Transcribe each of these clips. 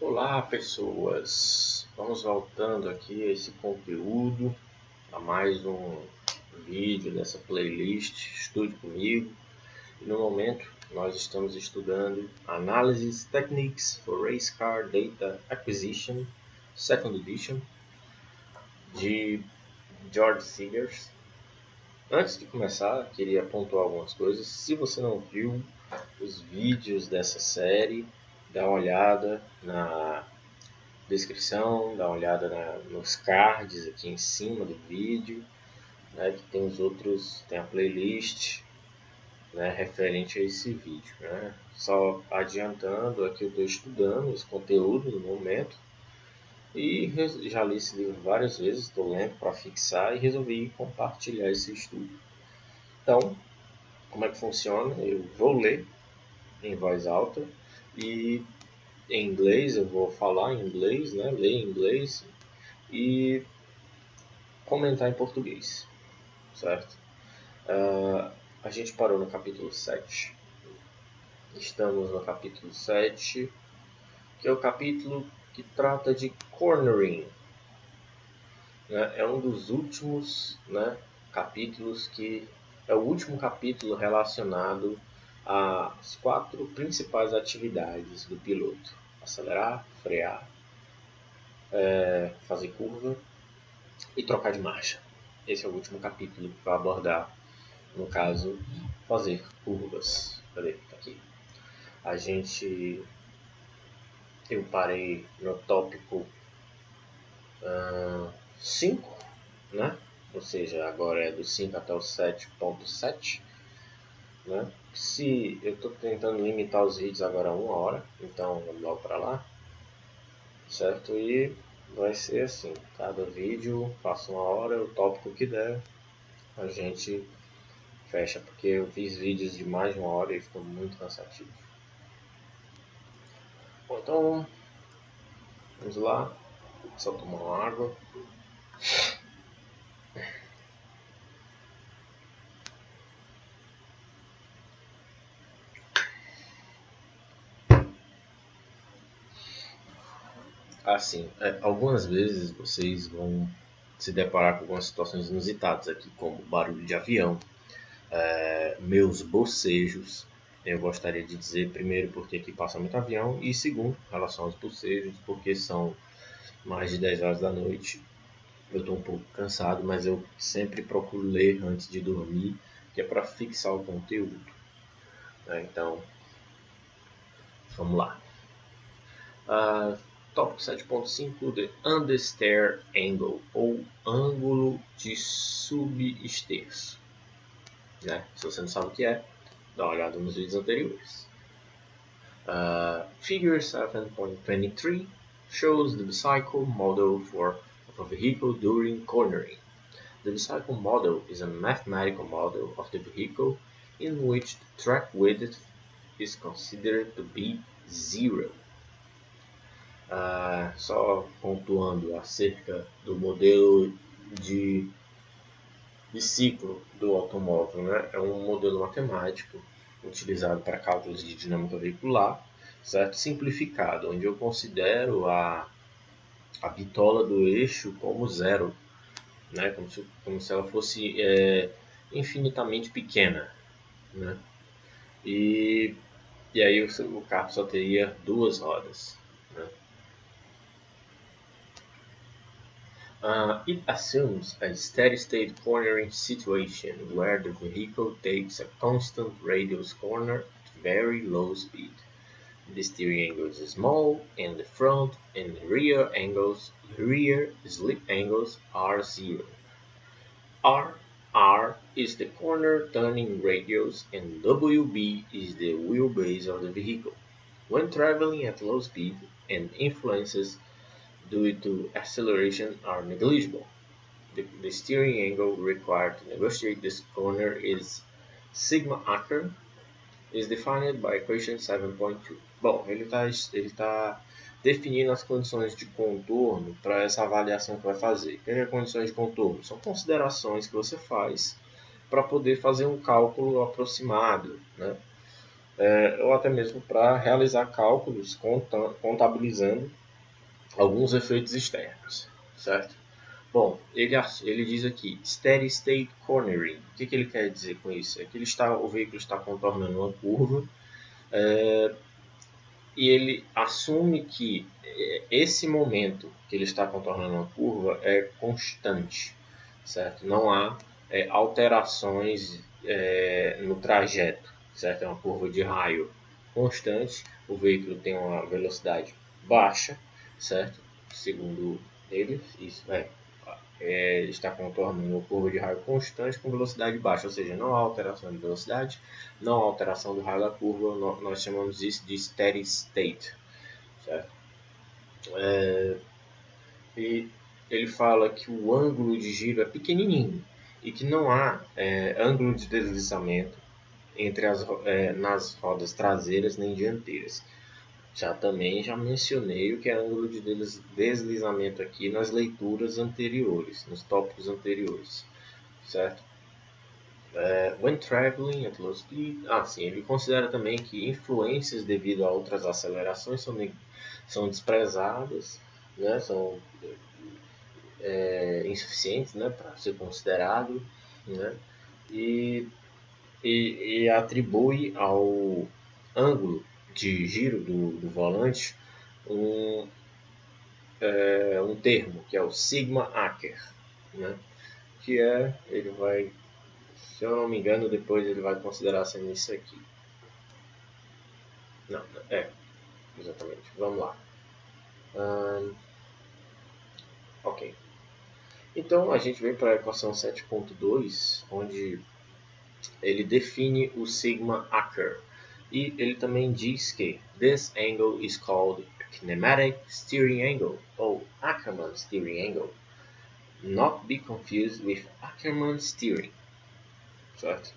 Olá, pessoas! Vamos voltando aqui a esse conteúdo, a mais um vídeo dessa playlist Estude Comigo. E no momento nós estamos estudando Analysis Techniques for Race Car Data Acquisition, Second Edition, de George Seegers. Antes de começar, queria pontuar algumas coisas. Se você não viu os vídeos dessa série, dá uma olhada na descrição, dá uma olhada nos cards aqui em cima do vídeo, né, que tem os outros, tem a playlist, né, referente a esse vídeo, né. Só adiantando, aqui eu estou estudando esse conteúdo no momento e já li esse livro várias vezes, estou lendo para fixar e resolvi compartilhar esse estudo. Então, como é que funciona? Eu vou ler em voz alta e em inglês, eu vou falar em inglês, né, ler em inglês e comentar em português, certo? A gente parou no capítulo 7. Estamos no capítulo 7, que é o capítulo que trata de cornering. Né? É um dos últimos, né, capítulos que é o último capítulo relacionado às 4 principais atividades do piloto: acelerar, frear, fazer curva e trocar de marcha. Esse é o último capítulo que vai abordar, no caso, fazer curvas. Cadê? Tá aqui. Eu parei no tópico 5, né? Ou seja, agora é do 5 até o 7.7, né? Se eu estou tentando limitar os vídeos agora a 1 hora, então vamos logo para lá, certo? E vai ser assim, cada vídeo passa 1 hora, o tópico que der, a gente fecha, porque eu fiz vídeos de mais de 1 hora e ficou muito cansativo. Bom, então vamos lá, só tomar uma água. Assim, algumas vezes vocês vão se deparar com algumas situações inusitadas aqui, como barulho de avião, meus bocejos. Eu gostaria de dizer, primeiro, porque aqui passa muito avião, e segundo, em relação aos bocejos, porque são mais de 10 horas da noite. Eu estou um pouco cansado, mas eu sempre procuro ler antes de dormir, que é para fixar o conteúdo. Então, vamos lá. Tópico 7.5, The Understeer Angle, ou ângulo de subesterço. Né? Se você não sabe o que é, dá uma olhada nos vídeos anteriores. Figure 7.23 shows the bicycle model of a vehicle during cornering. The bicycle model is a mathematical model of the vehicle in which the track width is considered to be 0. Só pontuando acerca do modelo de ciclo do automóvel, né? É um modelo matemático utilizado para cálculos de dinâmica veicular, certo? Simplificado, onde eu considero a bitola do eixo como 0, né? Como se ela fosse infinitamente pequena, né? E aí o carro só teria 2 rodas. Né? It assumes a steady-state cornering situation where the vehicle takes a constant radius corner at very low speed. The steering angle is small, and the front and rear slip angles are 0. R is the corner turning radius, and WB is the wheelbase of the vehicle. When traveling at low speed, and influences due to acceleration are negligible. The steering angle required to negotiate this corner is sigma acre, is defined by equation 7.2. Bom, ele está definindo as condições de contorno para essa avaliação que vai fazer. O que é condições de contorno? São considerações que você faz para poder fazer um cálculo aproximado, né? ou até mesmo para realizar cálculos contabilizando alguns efeitos externos, certo? Bom, ele diz aqui, steady state cornering. O que ele quer dizer com isso? É que o veículo está contornando uma curva e ele assume que esse momento que ele está contornando uma curva é constante, certo? Não há alterações no trajeto, certo? É uma curva de raio constante, o veículo tem uma velocidade baixa, certo? Segundo ele, isso está contornando uma curva de raio constante com velocidade baixa, ou seja, não há alteração de velocidade, não há alteração do raio da curva, nós chamamos isso de steady state, certo? E ele fala que o ângulo de giro é pequenininho e que não há ângulo de deslizamento nas rodas traseiras nem dianteiras. Já mencionei o que é ângulo de deslizamento aqui nas leituras anteriores, nos tópicos anteriores, certo? When traveling at low speed, sim, ele considera também que influências devido a outras acelerações são desprezadas, né? São insuficientes, né, para ser considerado, né? E atribui ao ângulo de giro do volante um termo, que é o sigma Aker, né? Que ele vai, se eu não me engano, depois ele vai considerar sendo isso aqui. Não, exatamente. Vamos lá. Ok. Então a gente vem para a equação 7.2, onde ele define o sigma Aker. E ele também diz que this angle is called kinematic steering angle, ou Ackermann steering angle. Not be confused with Ackermann steering. Certo?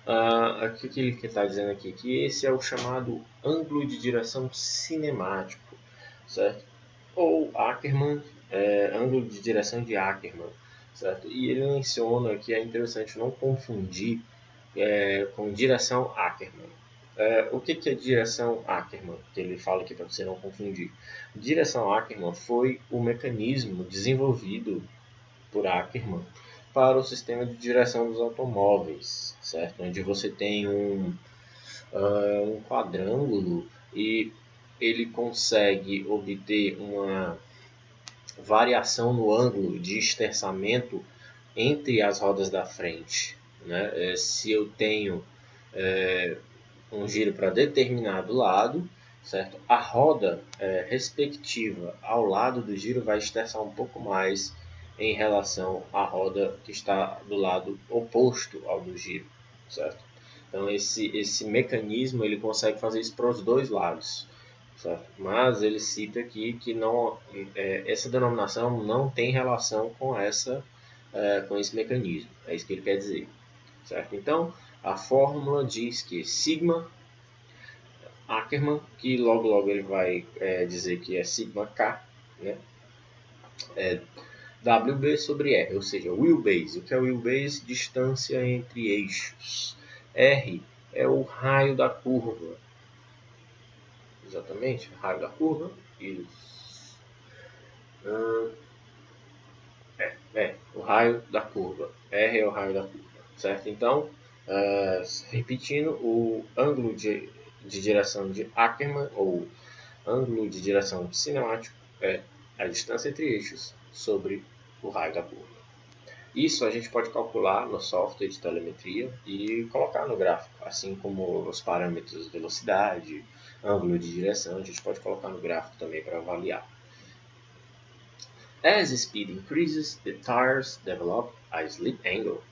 O que ele está dizendo aqui? Que esse é o chamado ângulo de direção cinemático, certo? Ou Ackermann, ângulo de direção de Ackermann, certo? E ele menciona que é interessante não confundir com direção Ackermann. O que é direção Ackermann? Que ele fala aqui para você não confundir. Direção Ackermann foi o mecanismo desenvolvido por Ackermann para o sistema de direção dos automóveis, certo? Onde você tem um quadrângulo e ele consegue obter uma variação no ângulo de esterçamento entre as rodas da frente, né? Se eu tenho um giro para determinado lado, certo? A roda respectiva ao lado do giro vai esterçar um pouco mais em relação à roda que está do lado oposto ao do giro, certo? Então esse mecanismo ele consegue fazer isso para os dois lados, certo? Mas ele cita aqui que não, essa denominação não tem relação com com esse mecanismo. É isso que ele quer dizer, certo? Então a fórmula diz que sigma Ackermann, que logo ele vai dizer que é sigma k, né? WB sobre R, ou seja, wheelbase. O que é wheelbase? Distância entre eixos. R é o raio da curva. Exatamente, raio da curva. Isso. O raio da curva. R é o raio da curva, certo? Então, repetindo, o ângulo de direção de Ackermann, ou ângulo de direção cinemático, é a distância entre eixos sobre o raio da curva. Isso a gente pode calcular no software de telemetria e colocar no gráfico, assim como os parâmetros de velocidade, ângulo de direção, a gente pode colocar no gráfico também para avaliar. As speed increases, the tires develop a slip angle,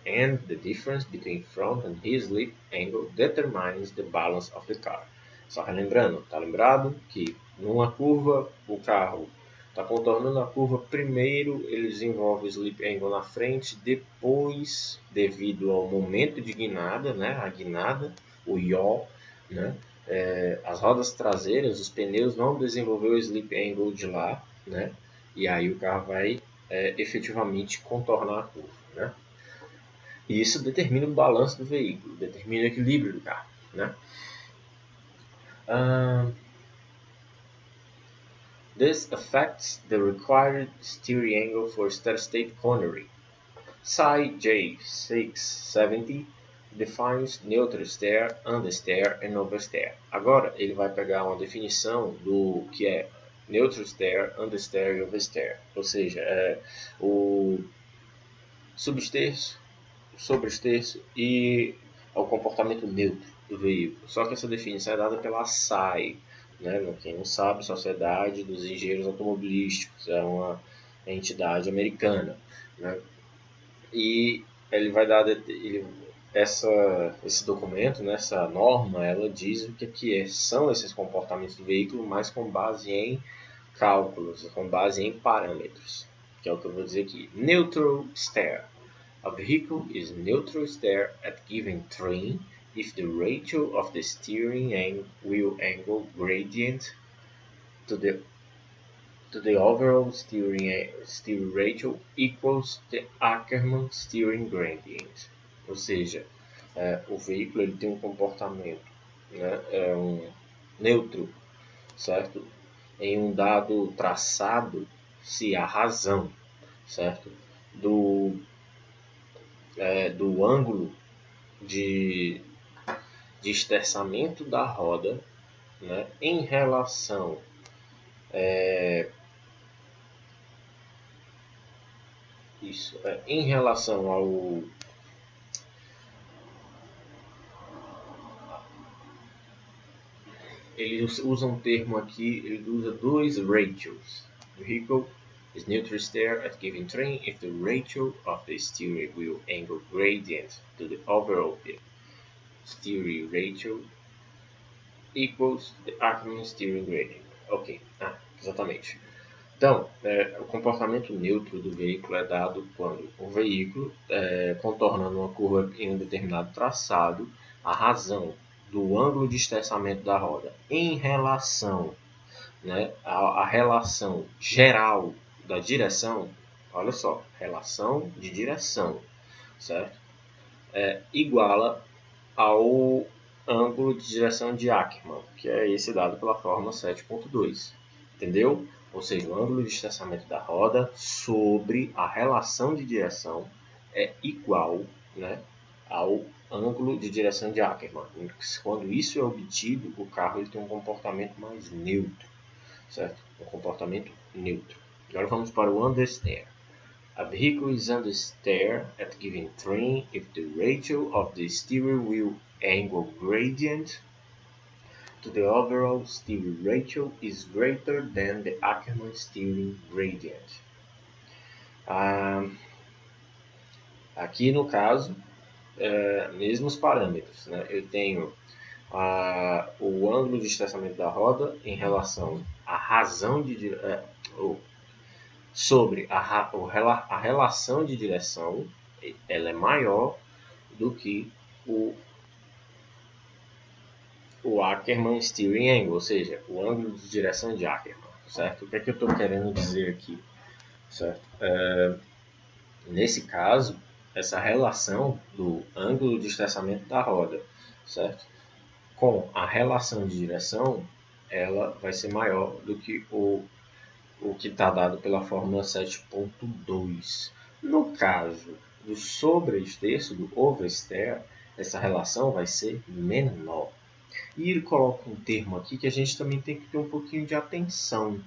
and the difference between front and rear slip angle determines the balance of the car. Só relembrando, tá lembrado que numa curva o carro está contornando a curva, primeiro ele desenvolve o slip angle na frente, depois, devido ao momento de guinada, né, a guinada, o yaw, né, as rodas traseiras, os pneus vão desenvolver o slip angle de lá, né, e aí o carro vai efetivamente contornar a curva, né. E isso determina o balanço do veículo, determina o equilíbrio do carro, né. This affects the required steering angle for steady-state cornering. Psi J670 defines neutral steer, understeer and oversteer. Agora ele vai pegar uma definição do que é neutral steer, understeer e oversteer. Ou seja, o substerço, o sobresterço e o comportamento neutro do veículo. Só que essa definição é dada pela SAE, né? Quem não sabe, Sociedade dos Engenheiros Automobilísticos, é uma entidade americana, né? E ele vai dar esse documento, né, essa norma, ela diz o que são esses comportamentos do veículo, mas com base em cálculos, com base em parâmetros, que é o que eu vou dizer aqui. Neutral steer. A vehicle is neutral steer at given terrain if the ratio of the steering and wheel angle gradient to the overall steering ratio equals the Ackermann steering gradient. Ou seja, o veículo ele tem um comportamento, né, neutro, certo? Em um dado traçado, se a razão, certo, do ângulo de esterçamento da roda, né, em relação em relação ao ele usa um termo aqui, ele usa dois ratios. Vehicle is neutral steer at given terrain if the ratio of the steering wheel angle gradient to the overall steering ratio equals the Ackermann steering gradient. Ok, exatamente. Então, o comportamento neutro do veículo é dado quando o veículo, contornando uma curva em um determinado traçado, a razão do ângulo de esterçamento da roda em relação, né, à relação geral da direção, olha só, relação de direção, certo? Iguala ao ângulo de direção de Ackermann, que é esse dado pela fórmula 7.2, entendeu? Ou seja, o ângulo de esterçamento da roda sobre a relação de direção é igual, né, ao ângulo de direção de Ackermann. Quando isso é obtido, o carro ele tem um comportamento mais neutro, certo? Um comportamento neutro. Agora vamos para o understeer. A vehicle is understeer at given terrain if the ratio of the steering wheel angle gradient to the overall steering ratio is greater than the Ackermann steering gradient. Aqui no caso, mesmos parâmetros, né? Eu tenho o ângulo de esterçamento da roda em relação à razão de sobre a relação de direção, ela é maior do que o Ackermann steering angle, ou seja, o ângulo de direção de Ackermann, certo? O que é que eu estou querendo dizer aqui, certo? Nesse caso, essa relação do ângulo de esterçamento da roda, certo, com a relação de direção, ela vai ser maior do que o que está dado pela fórmula 7.2. No caso do sobreesterço, do oversteer, essa relação vai ser menor. E ele coloca um termo aqui que a gente também tem que ter um pouquinho de atenção,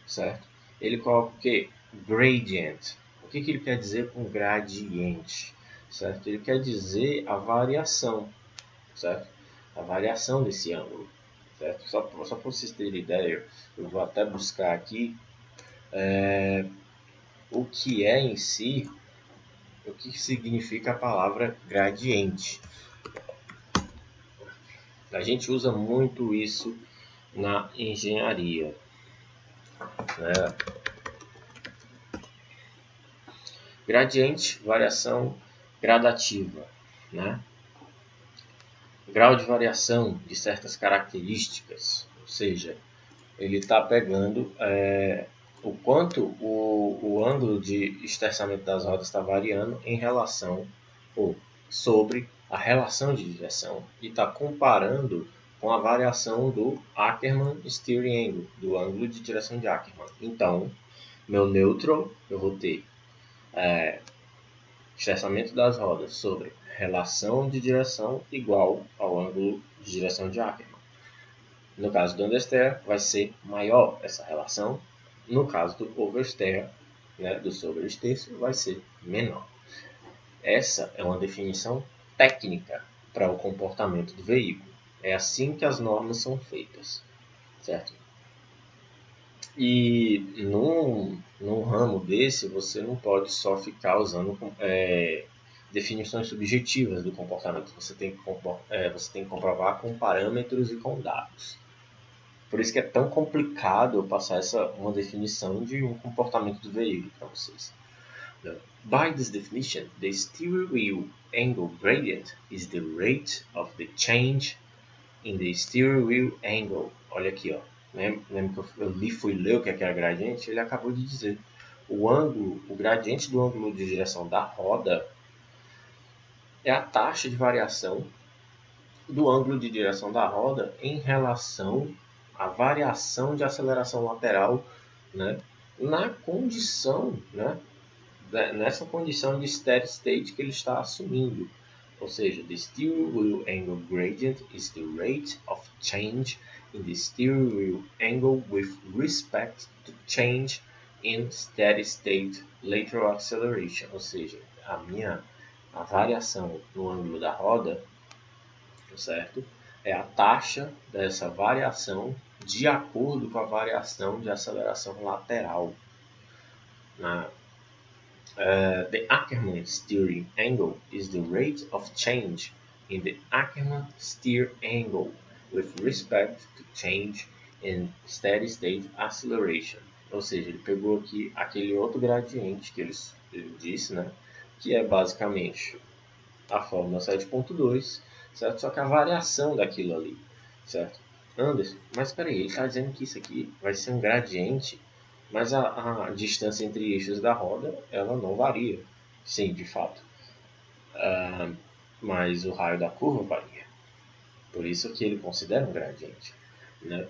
certo? Ele coloca o quê? Gradient. O que ele quer dizer com gradiente? Certo? Ele quer dizer a variação, certo? A variação desse ângulo, certo? Só para vocês terem ideia, eu vou até buscar aqui o que é em si, o que significa a palavra gradiente. A gente usa muito isso na engenharia, né? Gradiente, variação gradativa, né? Grau de variação de certas características, ou seja, ele está pegando o quanto o ângulo de esterçamento das rodas está variando em relação ou sobre a relação de direção e está comparando com a variação do Ackermann Steering Angle, do ângulo de direção de Ackermann. Então, meu neutral, eu vou ter estressamento das rodas sobre relação de direção igual ao ângulo de direção de Ackermann. No caso do understeer, vai ser maior essa relação. No caso do oversteer, né, do sobreesteço, vai ser menor. Essa é uma definição técnica para o comportamento do veículo. É assim que as normas são feitas, certo? E num ramo desse, você não pode só ficar usando definições subjetivas do comportamento. Você tem que comprovar com parâmetros e com dados. Por isso que é tão complicado eu passar uma definição de um comportamento do veículo para vocês. By this definition, the steering wheel angle gradient is the rate of the change in the steering wheel angle. Olha aqui, ó. Lembra que eu fui ler o que era gradiente? Ele acabou de dizer. O gradiente do ângulo de direção da roda é a taxa de variação do ângulo de direção da roda em relação à variação de aceleração lateral, né, na condição, né, nessa condição de steady state que ele está assumindo. Ou seja, the steering wheel angle gradient is the rate of change in the steering wheel angle with respect to change in steady state lateral acceleration. Ou seja, a variação no ângulo da roda, certo? É a taxa dessa variação de acordo com a variação de aceleração lateral. The Ackermann steering angle is the rate of change in the Ackermann steer angle with respect to change in steady state acceleration. Ou seja, ele pegou aqui aquele outro gradiente que ele disse, né? Que é basicamente a fórmula 7.2, certo? Só que a variação daquilo ali, certo? Anderson, mas espera aí, ele está dizendo que isso aqui vai ser um gradiente, mas a distância entre eixos da roda, ela não varia. Sim, de fato. Mas o raio da curva varia. Por isso que ele considera um gradiente, né?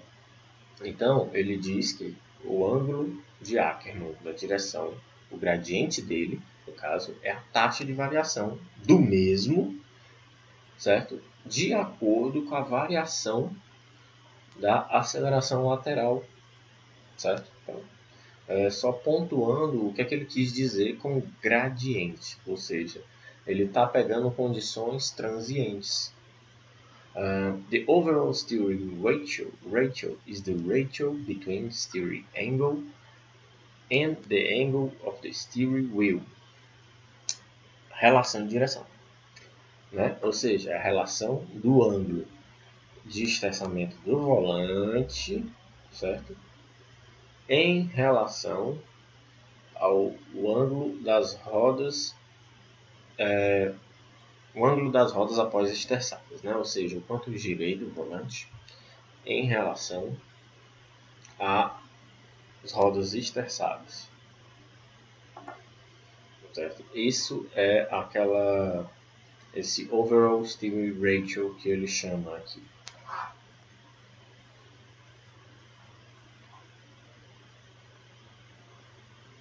Então, ele diz que o ângulo de Ackermann da direção, o gradiente dele, no caso, é a taxa de variação do mesmo, certo? De acordo com a variação da aceleração lateral, certo? Então, só pontuando o que é que ele quis dizer com gradiente, ou seja, ele está pegando condições transientes. The overall steering ratio is the ratio between steering angle and the angle of the steering wheel. Relação de direção, né? Ou seja, a relação do ângulo de estressamento do volante, certo? Em relação ao ângulo das rodas, o ângulo das rodas após estressadas, né? Ou seja, o quanto eu girei do volante em relação às rodas estressadas, certo? Isso é esse overall steering ratio que ele chama aqui.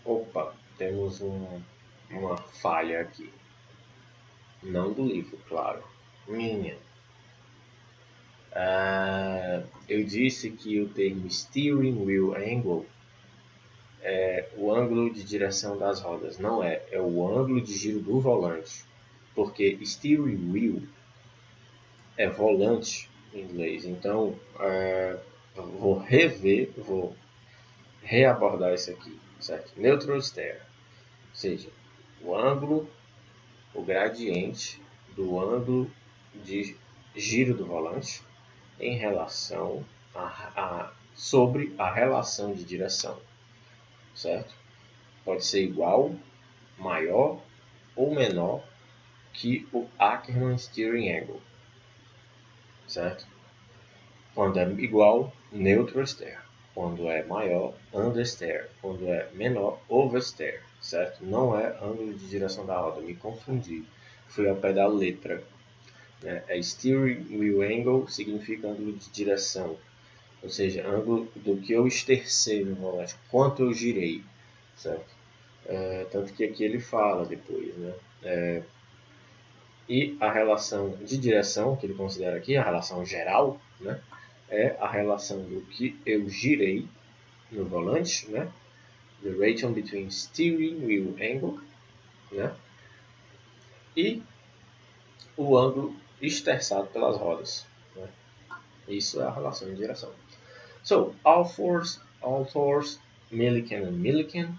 Opa, temos uma falha aqui. Não do livro, claro. Minha. Eu disse que o termo steering wheel angle é o ângulo de direção das rodas. Não é o ângulo de giro do volante. Porque steering wheel é volante em inglês. Então, vou reabordar isso aqui, certo? Neutral steer, ou seja, o gradiente do ângulo de giro do volante em relação sobre a relação de direção, certo? Pode ser igual, maior ou menor que o Ackermann steering angle, certo? Quando é igual, neutral steer. Quando é maior, understeer. Quando é menor, oversteer, certo? Não é ângulo de direção da roda, me confundi. Fui ao pé da letra. né? Steering wheel angle significa ângulo de direção, ou seja, ângulo do que eu estercei no volante, quanto eu girei, certo? Tanto que aqui ele fala depois, né? E a relação de direção, que ele considera aqui, a relação geral, né? É a relação do que eu girei no volante, né? The ratio between steering wheel angle, né? E o ângulo esterçado pelas rodas, né? Isso é a relação de direção. So, authors Millikan and Millikan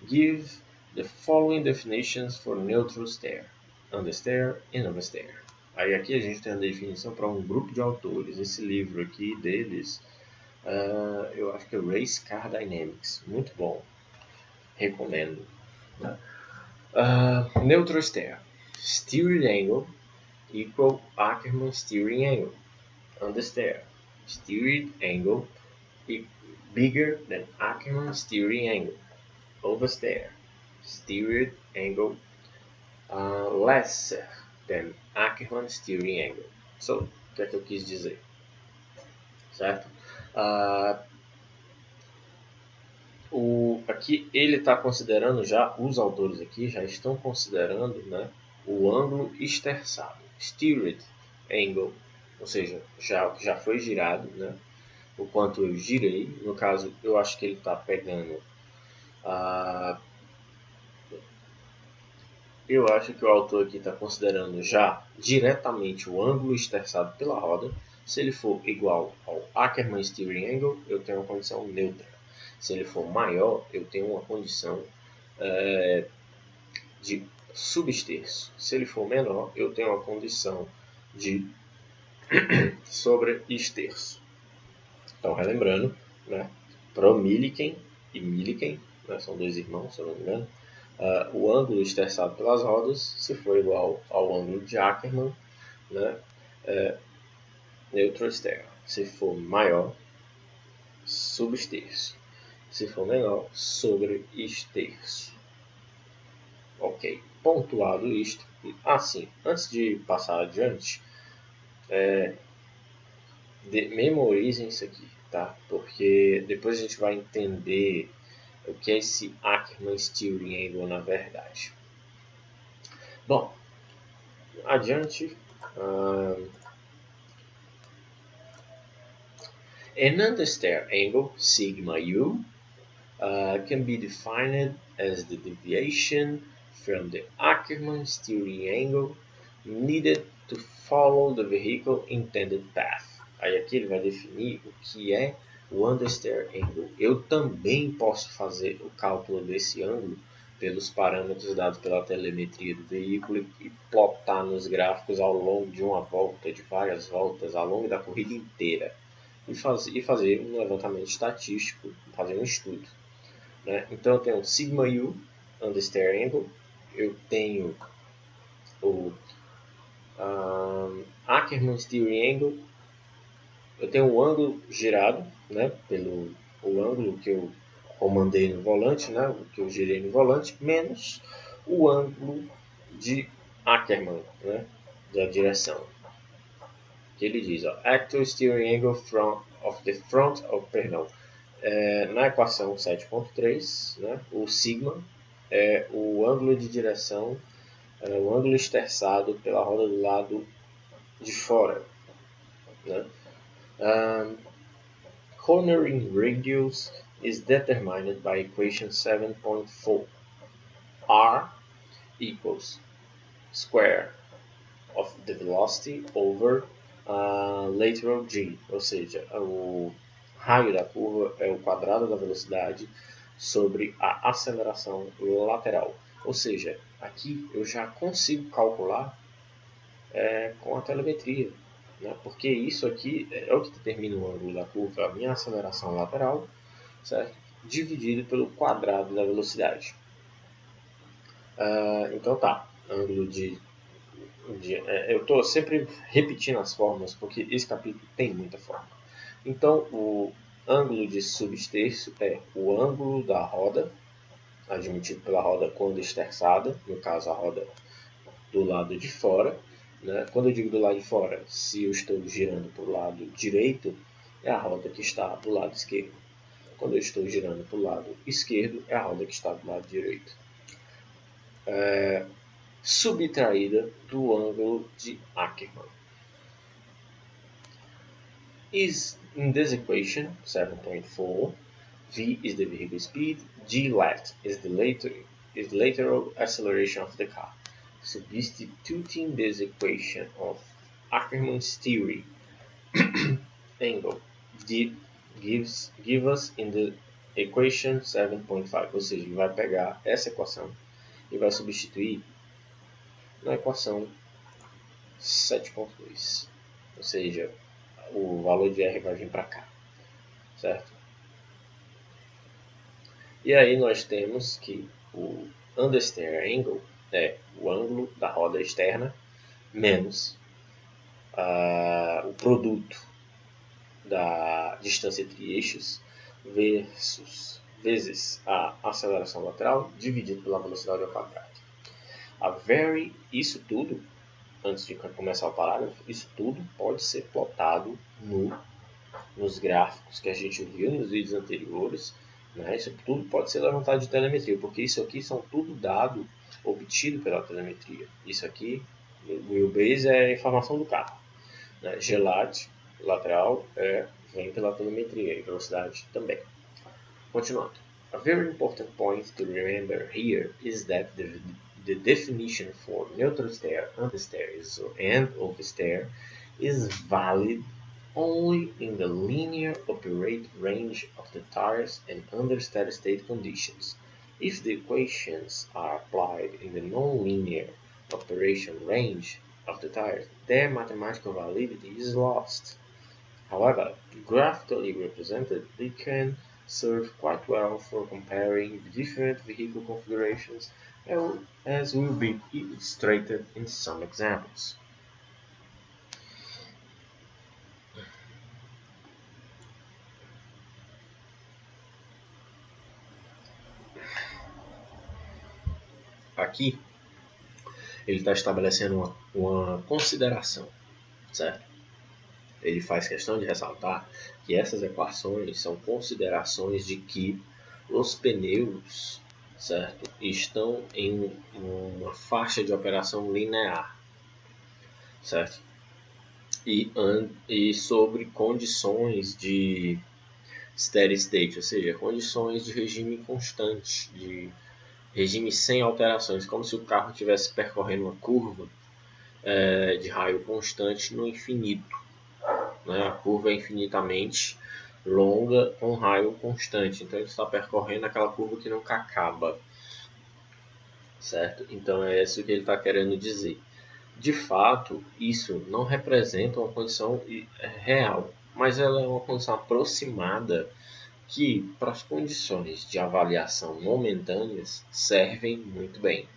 give the following definitions for neutral stare, understeer and oversteer. Aí aqui a gente tem a definição para um grupo de autores. Esse livro aqui deles, eu acho que é Race Car Dynamics. Muito bom. Recomendo. Neutral stare. Steering angle equal Ackermann steering angle. Understeer. Steering angle bigger than Ackermann steering angle. Oversteer. Steering angle lesser than Ackermann steering angle. So, o que é que eu quis dizer? Certo? Aqui ele está considerando já, os autores aqui já estão considerando, né, o ângulo esterçado, steered angle, ou seja, já foi girado, né, o quanto eu girei. No caso, eu acho que ele está pegando eu acho que o autor aqui está considerando já diretamente o ângulo esterçado pela roda. Se ele for igual ao Ackermann steering angle, eu tenho uma condição neutra. Se ele for maior, eu tenho uma condição de subesterço. Se ele for menor, eu tenho uma condição de sobreesterço. Então, relembrando, né, Pro Millikan e Millikan, né, são dois irmãos, se eu não me engano, o ângulo esterçado pelas rodas, se for igual ao ângulo de Ackermann, né, neutral stare. Se for maior, subesterço. Se for menor, sobreesterço. Ok, pontuado isto. Assim, antes de passar adiante, memorizem isso aqui, tá? Porque depois a gente vai entender o que é esse Ackermann steering angle na verdade. Bom, adiante. An understeer angle, sigma u, can be defined as the deviation from the Ackermann steering angle needed to follow the vehicle intended path. Aí aqui ele vai definir o que é o understeer angle. Eu também posso fazer o cálculo desse ângulo pelos parâmetros dados pela telemetria do veículo e plotar nos gráficos ao longo de uma volta, de várias voltas, ao longo da corrida inteira. E fazer um levantamento estatístico, fazer um estudo. Né? Então eu tenho sigma u, understeer angle, eu tenho o Ackermann steering angle, eu tenho o ângulo girado, né, pelo o ângulo que eu comandei no volante, né, o que eu girei no volante, menos o ângulo de Ackermann, né, da direção. Que ele diz, ó, actual steering angle na equação 7.3, né, o sigma é o ângulo de direção, o ângulo esterçado pela roda do lado de fora. Né? Cornering radius is determined by equation 7.4. R equals square of the velocity over lateral g, ou seja, o raio da curva é o quadrado da velocidade sobre a aceleração lateral. Ou seja, aqui eu já consigo calcular com a telemetria, né? Porque isso aqui é o que determina o ângulo da curva, a minha aceleração lateral, certo? Dividido pelo quadrado da velocidade. Então tá, ângulo eu estou sempre repetindo as fórmulas porque esse capítulo tem muita fórmula. Então o ângulo de subesterço é o ângulo da roda admitido pela roda quando esterçada, no caso a roda do lado de fora, Né? Quando eu digo do lado de fora, se eu estou girando para o lado direito, é a roda que está do lado esquerdo. Quando eu estou girando para o lado esquerdo, é a roda que está do lado direito. Subtraída do ângulo de Ackermann. Is in this equation 7.4, v is the vehicle speed, g lat is the lateral acceleration of the car. Substituting this equation of Ackermann's theory angle give us in the equation 7.5, ou seja, ele vai pegar essa equação e vai substituir na equação 7.2, ou seja, o valor de R vai vir para cá, certo? E aí nós temos que o understeer angle é o ângulo da roda externa menos o produto da distância entre eixos vezes a aceleração lateral dividido pela velocidade ao quadrado. Isso tudo, antes de começar o parágrafo, isso tudo pode ser plotado nos gráficos que a gente viu nos vídeos anteriores. Né? Isso tudo pode ser levantado de telemetria, porque isso aqui são tudo dados obtidos pela telemetria. Isso aqui, o wheelbase é a informação do carro. Né? G-lat, lateral, vem pela telemetria e velocidade também. Continuando. A very important point to remember here is that the definition for neutral steer, understeer, and oversteer is valid only in the linear operate range of the tires and under steady state conditions. If the equations are applied in the non-linear operation range of the tires, their mathematical validity is lost. However, graphically represented, they can serve quite well for comparing different vehicle configurations, as will be illustrated in some examples. Aqui, ele está estabelecendo uma consideração, certo? Ele faz questão de ressaltar que essas equações são considerações de que os pneus, certo, estão em uma faixa de operação linear, certo? E sobre condições de steady state, ou seja, condições de regime constante, de regime sem alterações, como se o carro estivesse percorrendo uma curva de raio constante no infinito. Né? A curva é infinitamente longa com raio constante, então ele está percorrendo aquela curva que nunca acaba, certo? Então é isso que ele está querendo dizer. De fato, isso não representa uma condição real, mas ela é uma condição aproximada que, para as condições de avaliação momentâneas, servem muito bem.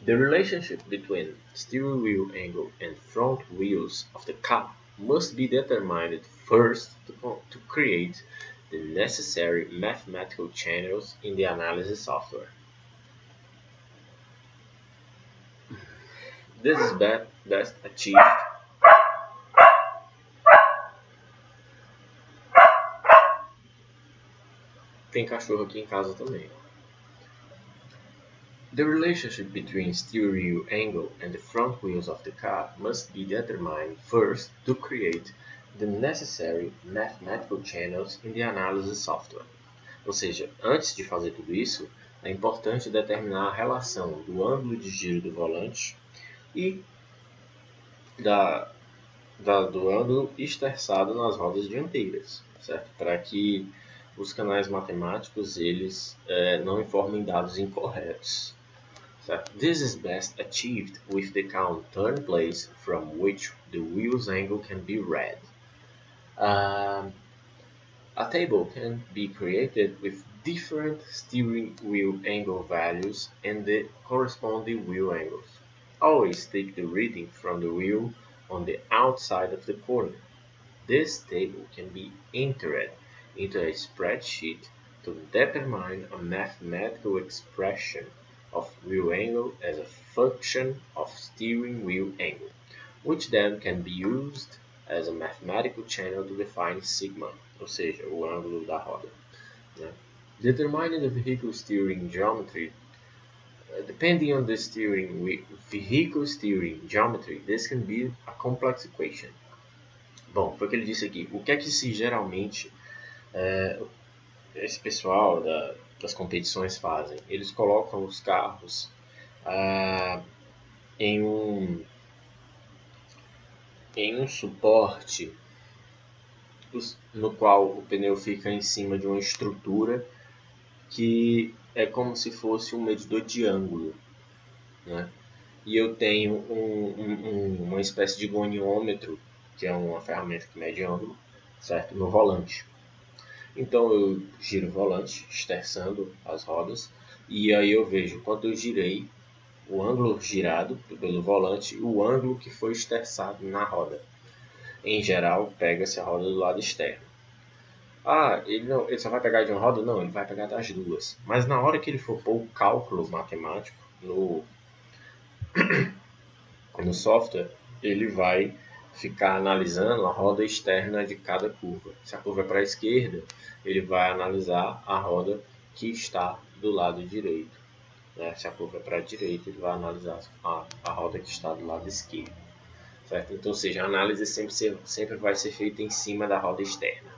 The relationship between steering wheel angle and front wheels of the car must be determined first to create the necessary mathematical channels in the analysis software. This is best achieved Tem cachorro aqui em casa também. The relationship between steering wheel angle and the front wheels of the car must be determined first to create the necessary mathematical channels in the analysis software. Ou seja, antes de fazer tudo isso, é importante determinar a relação do ângulo de giro do volante e do ângulo esterçado nas rodas dianteiras, certo? Para que os canais matemáticos eles não informem dados incorretos. Certo? This is best achieved with the count turn place from which the wheel's angle can be read. A table can be created with different steering wheel angle values and the corresponding wheel angles. Always take the reading from the wheel on the outside of the corner. This table can be entered into a spreadsheet to determine a mathematical expression of wheel angle as a function of steering wheel angle, which then can be used as a mathematical channel to define sigma, ou seja, o ângulo da roda. Né? Determining the vehicle steering geometry. Depending on the vehicle steering geometry, this can be a complex equation. Bom, foi o que ele disse aqui. O que é que se geralmente esse pessoal das competições fazem? Eles colocam os carros em um suporte no qual o pneu fica em cima de uma estrutura que é como se fosse um medidor de ângulo, né? E eu tenho uma espécie de goniômetro, que é uma ferramenta que mede ângulo, certo? No volante. Então eu giro o volante, esterçando as rodas, e aí eu vejo quanto eu girei, o ângulo girado pelo volante e o ângulo que foi esterçado na roda. Em geral, pega-se a roda do lado externo. Ele só vai pegar de uma roda? Não, ele vai pegar das duas. Mas na hora que ele for pôr o cálculo matemático no software, ele vai ficar analisando a roda externa de cada curva. Se a curva é para a esquerda, ele vai analisar a roda que está do lado direito. Né? Se a curva é para a direita, ele vai analisar a roda que está do lado esquerdo. Certo? Então, ou seja, a análise sempre vai ser feita em cima da roda externa.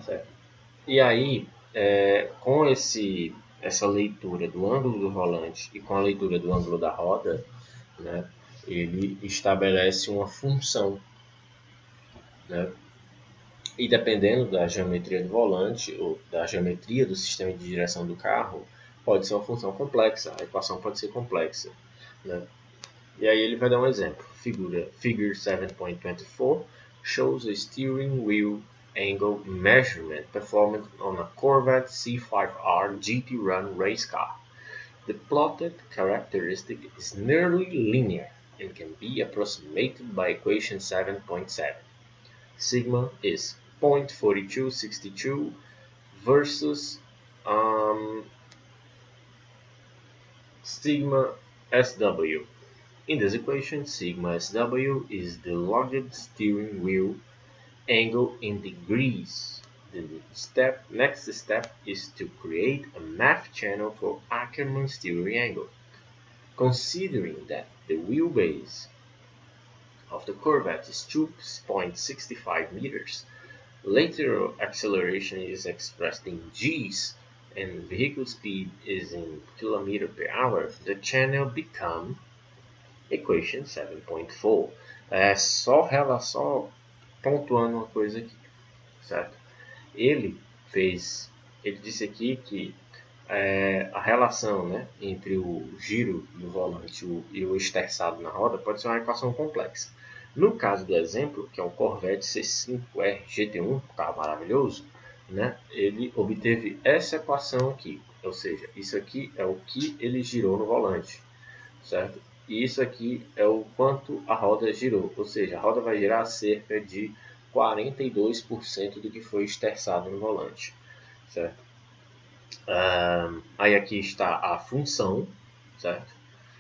Certo? E aí, com essa leitura do ângulo do volante e com a leitura do ângulo da roda, né, ele estabelece uma função, né? E dependendo da geometria do volante ou da geometria do sistema de direção do carro, pode ser uma função complexa, a equação pode ser complexa, né? E aí ele vai dar um exemplo. Figure 7.24 shows a steering wheel angle measurement performed on a Corvette C5R GT Run race car. The plotted characteristic is nearly linear and can be approximated by equation 7.7. Sigma is 0.4262 versus sigma SW. In this equation, sigma SW is the logged steering wheel angle in degrees. The next step is to create a math channel for Ackermann steering angle. Considering that the wheelbase of the Corvette is 2.65 meters, lateral acceleration is expressed in G's and vehicle speed is in km per hour, the channel becomes equation 7.4. Só pontuando uma coisa aqui, certo? Ele disse aqui que a relação, né, entre o giro do volante e o esterçado na roda pode ser uma equação complexa. No caso do exemplo, que é um Corvette C5R GT1, carro maravilhoso, né, ele obteve essa equação aqui, ou seja, isso aqui é o que ele girou no volante, certo? E isso aqui é o quanto a roda girou, ou seja, a roda vai girar cerca de 42% do que foi esterçado no volante, certo? Aí aqui está a função, certo?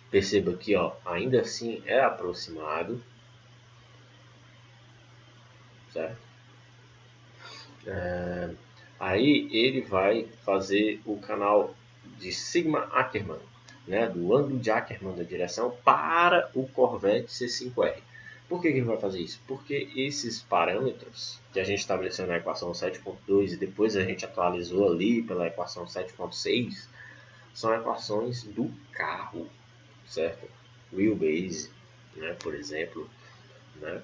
Perceba que, ó, ainda assim é aproximado, certo? Aí ele vai fazer o canal de sigma Ackermann, né, do ângulo de Ackermann da direção para o Corvette C5R. Por que ele vai fazer isso? Porque esses parâmetros que a gente estabeleceu na equação 7.2 e depois a gente atualizou ali pela equação 7.6 são equações do carro, certo? Wheelbase, né, por exemplo, né?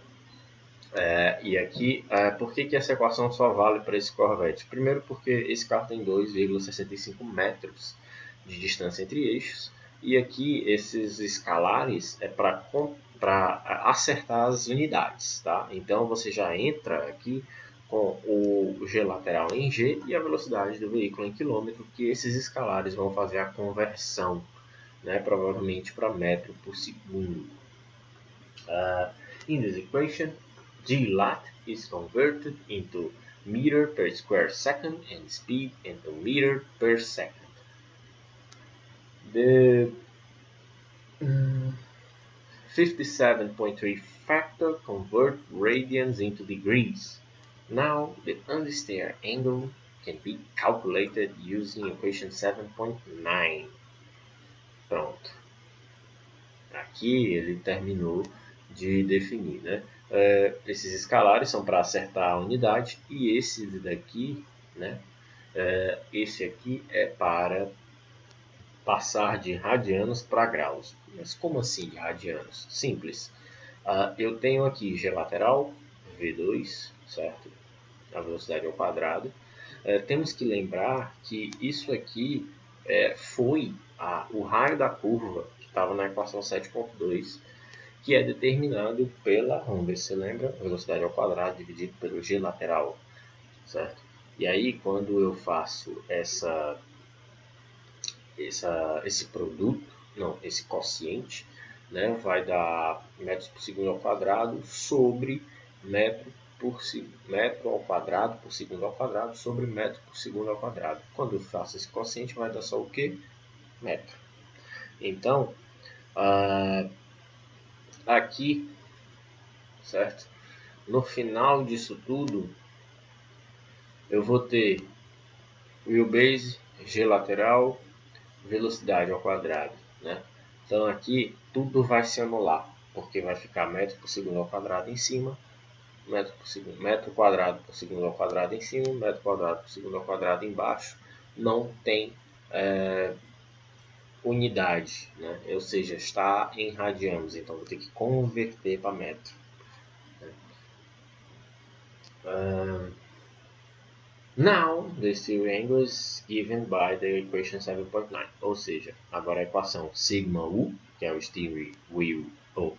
E aqui, por que essa equação só vale para esse Corvette? Primeiro porque esse carro tem 2,65 metros de distância entre eixos, e aqui esses escalares é para acertar as unidades, tá? Então você já entra aqui com o G lateral em G e a velocidade do veículo em quilômetro, que esses escalares vão fazer a conversão, né, provavelmente para metro por segundo. In this equation, G lat is converted into meter per square second and speed into meter per second. The 57.3 factor convert radians into degrees. Now the understeer angle can be calculated using equation 7.9. Pronto. Aqui ele terminou de definir, né? Esses escalares são para acertar a unidade e esse daqui, né? Esse aqui é para passar de radianos para graus. Mas como assim de radianos? Simples. Eu tenho aqui G lateral, V2, certo? A velocidade ao quadrado. Temos que lembrar que isso aqui foi o raio da curva que estava na equação 7.2, que é determinado pela, vamos ver se você lembra, velocidade ao quadrado dividido pelo G lateral, certo? E aí, quando eu faço esse produto, não, esse quociente, né, vai dar metros por segundo ao quadrado sobre metro ao quadrado por segundo ao quadrado sobre metro por segundo ao quadrado. Quando eu faço esse quociente, vai dar só o que? Metro. Então, aqui, certo? No final disso tudo, eu vou ter wheelbase, G lateral, velocidade ao quadrado, né? Então aqui tudo vai se anular, porque vai ficar metro por segundo ao quadrado em cima, metro quadrado por segundo ao quadrado em cima, metro quadrado por segundo ao quadrado embaixo. Não tem unidade, né? Ou seja, está em radianos, então vou ter que converter para metro. Now, the steering angle is given by the equation 7.9, ou seja, agora a equação sigma u, que é o steering wheel, ou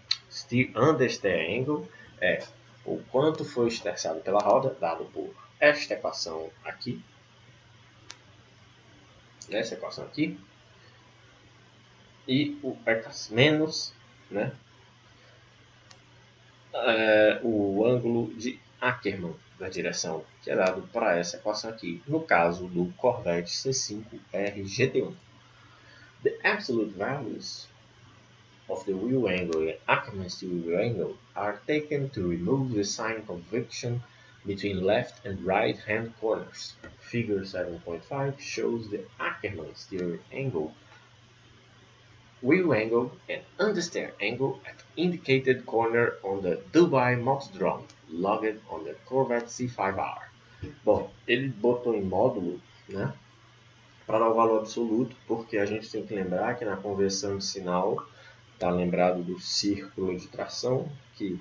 understeer angle, é o quanto foi esterçado pela roda, dado por esta equação aqui, essa equação aqui, e o menos, né, o ângulo de Ackermann da direção, que é dado para essa equação aqui, no caso do Corvette C5RGT1. The absolute values of the wheel angle and Ackermann's wheel angle are taken to remove the sign convection between left and right hand corners. Figure 7.5 shows the Ackermann steering angle, wheel angle and understeer angle at indicated corner on the Dubai Moxdrome, logged on the Corvette C5R. Bom, ele botou em módulo, né, para dar o valor absoluto, porque a gente tem que lembrar que na conversão de sinal está lembrado do círculo de tração, que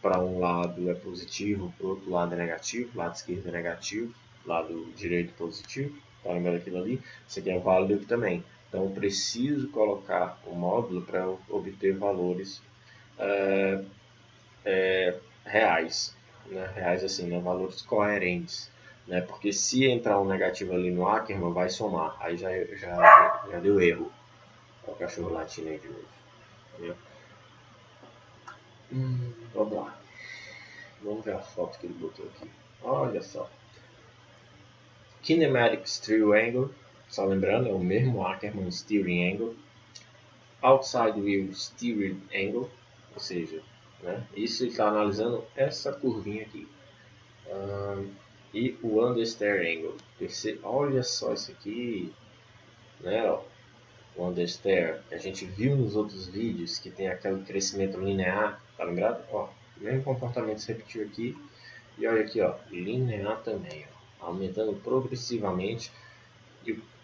para um lado é positivo, para o outro lado é negativo, lado esquerdo é negativo, lado direito positivo, está lembrado aquilo ali? Isso aqui é válido aqui também. Então, eu preciso colocar o módulo para obter valores reais, né? Reais assim, né? Valores coerentes, né? Porque se entrar um negativo ali no Ackermann, vai somar, aí já deu erro. Olha o cachorro latindo aí de novo. Entendeu? Vamos lá. Vamos ver a foto que ele botou aqui. Olha só. Kinematic Steering Angle, só lembrando, é o mesmo Ackermann Steering Angle. Outside Wheel Steering Angle, ou seja, né, isso ele está analisando essa curvinha aqui. E o Understeer Angle. Olha só isso aqui, né, ó, o Understeer, que a gente viu nos outros vídeos, que tem aquele crescimento linear, tá lembrado? Ó, o mesmo comportamento se repetiu aqui. E olha aqui, ó, linear também, ó, aumentando progressivamente.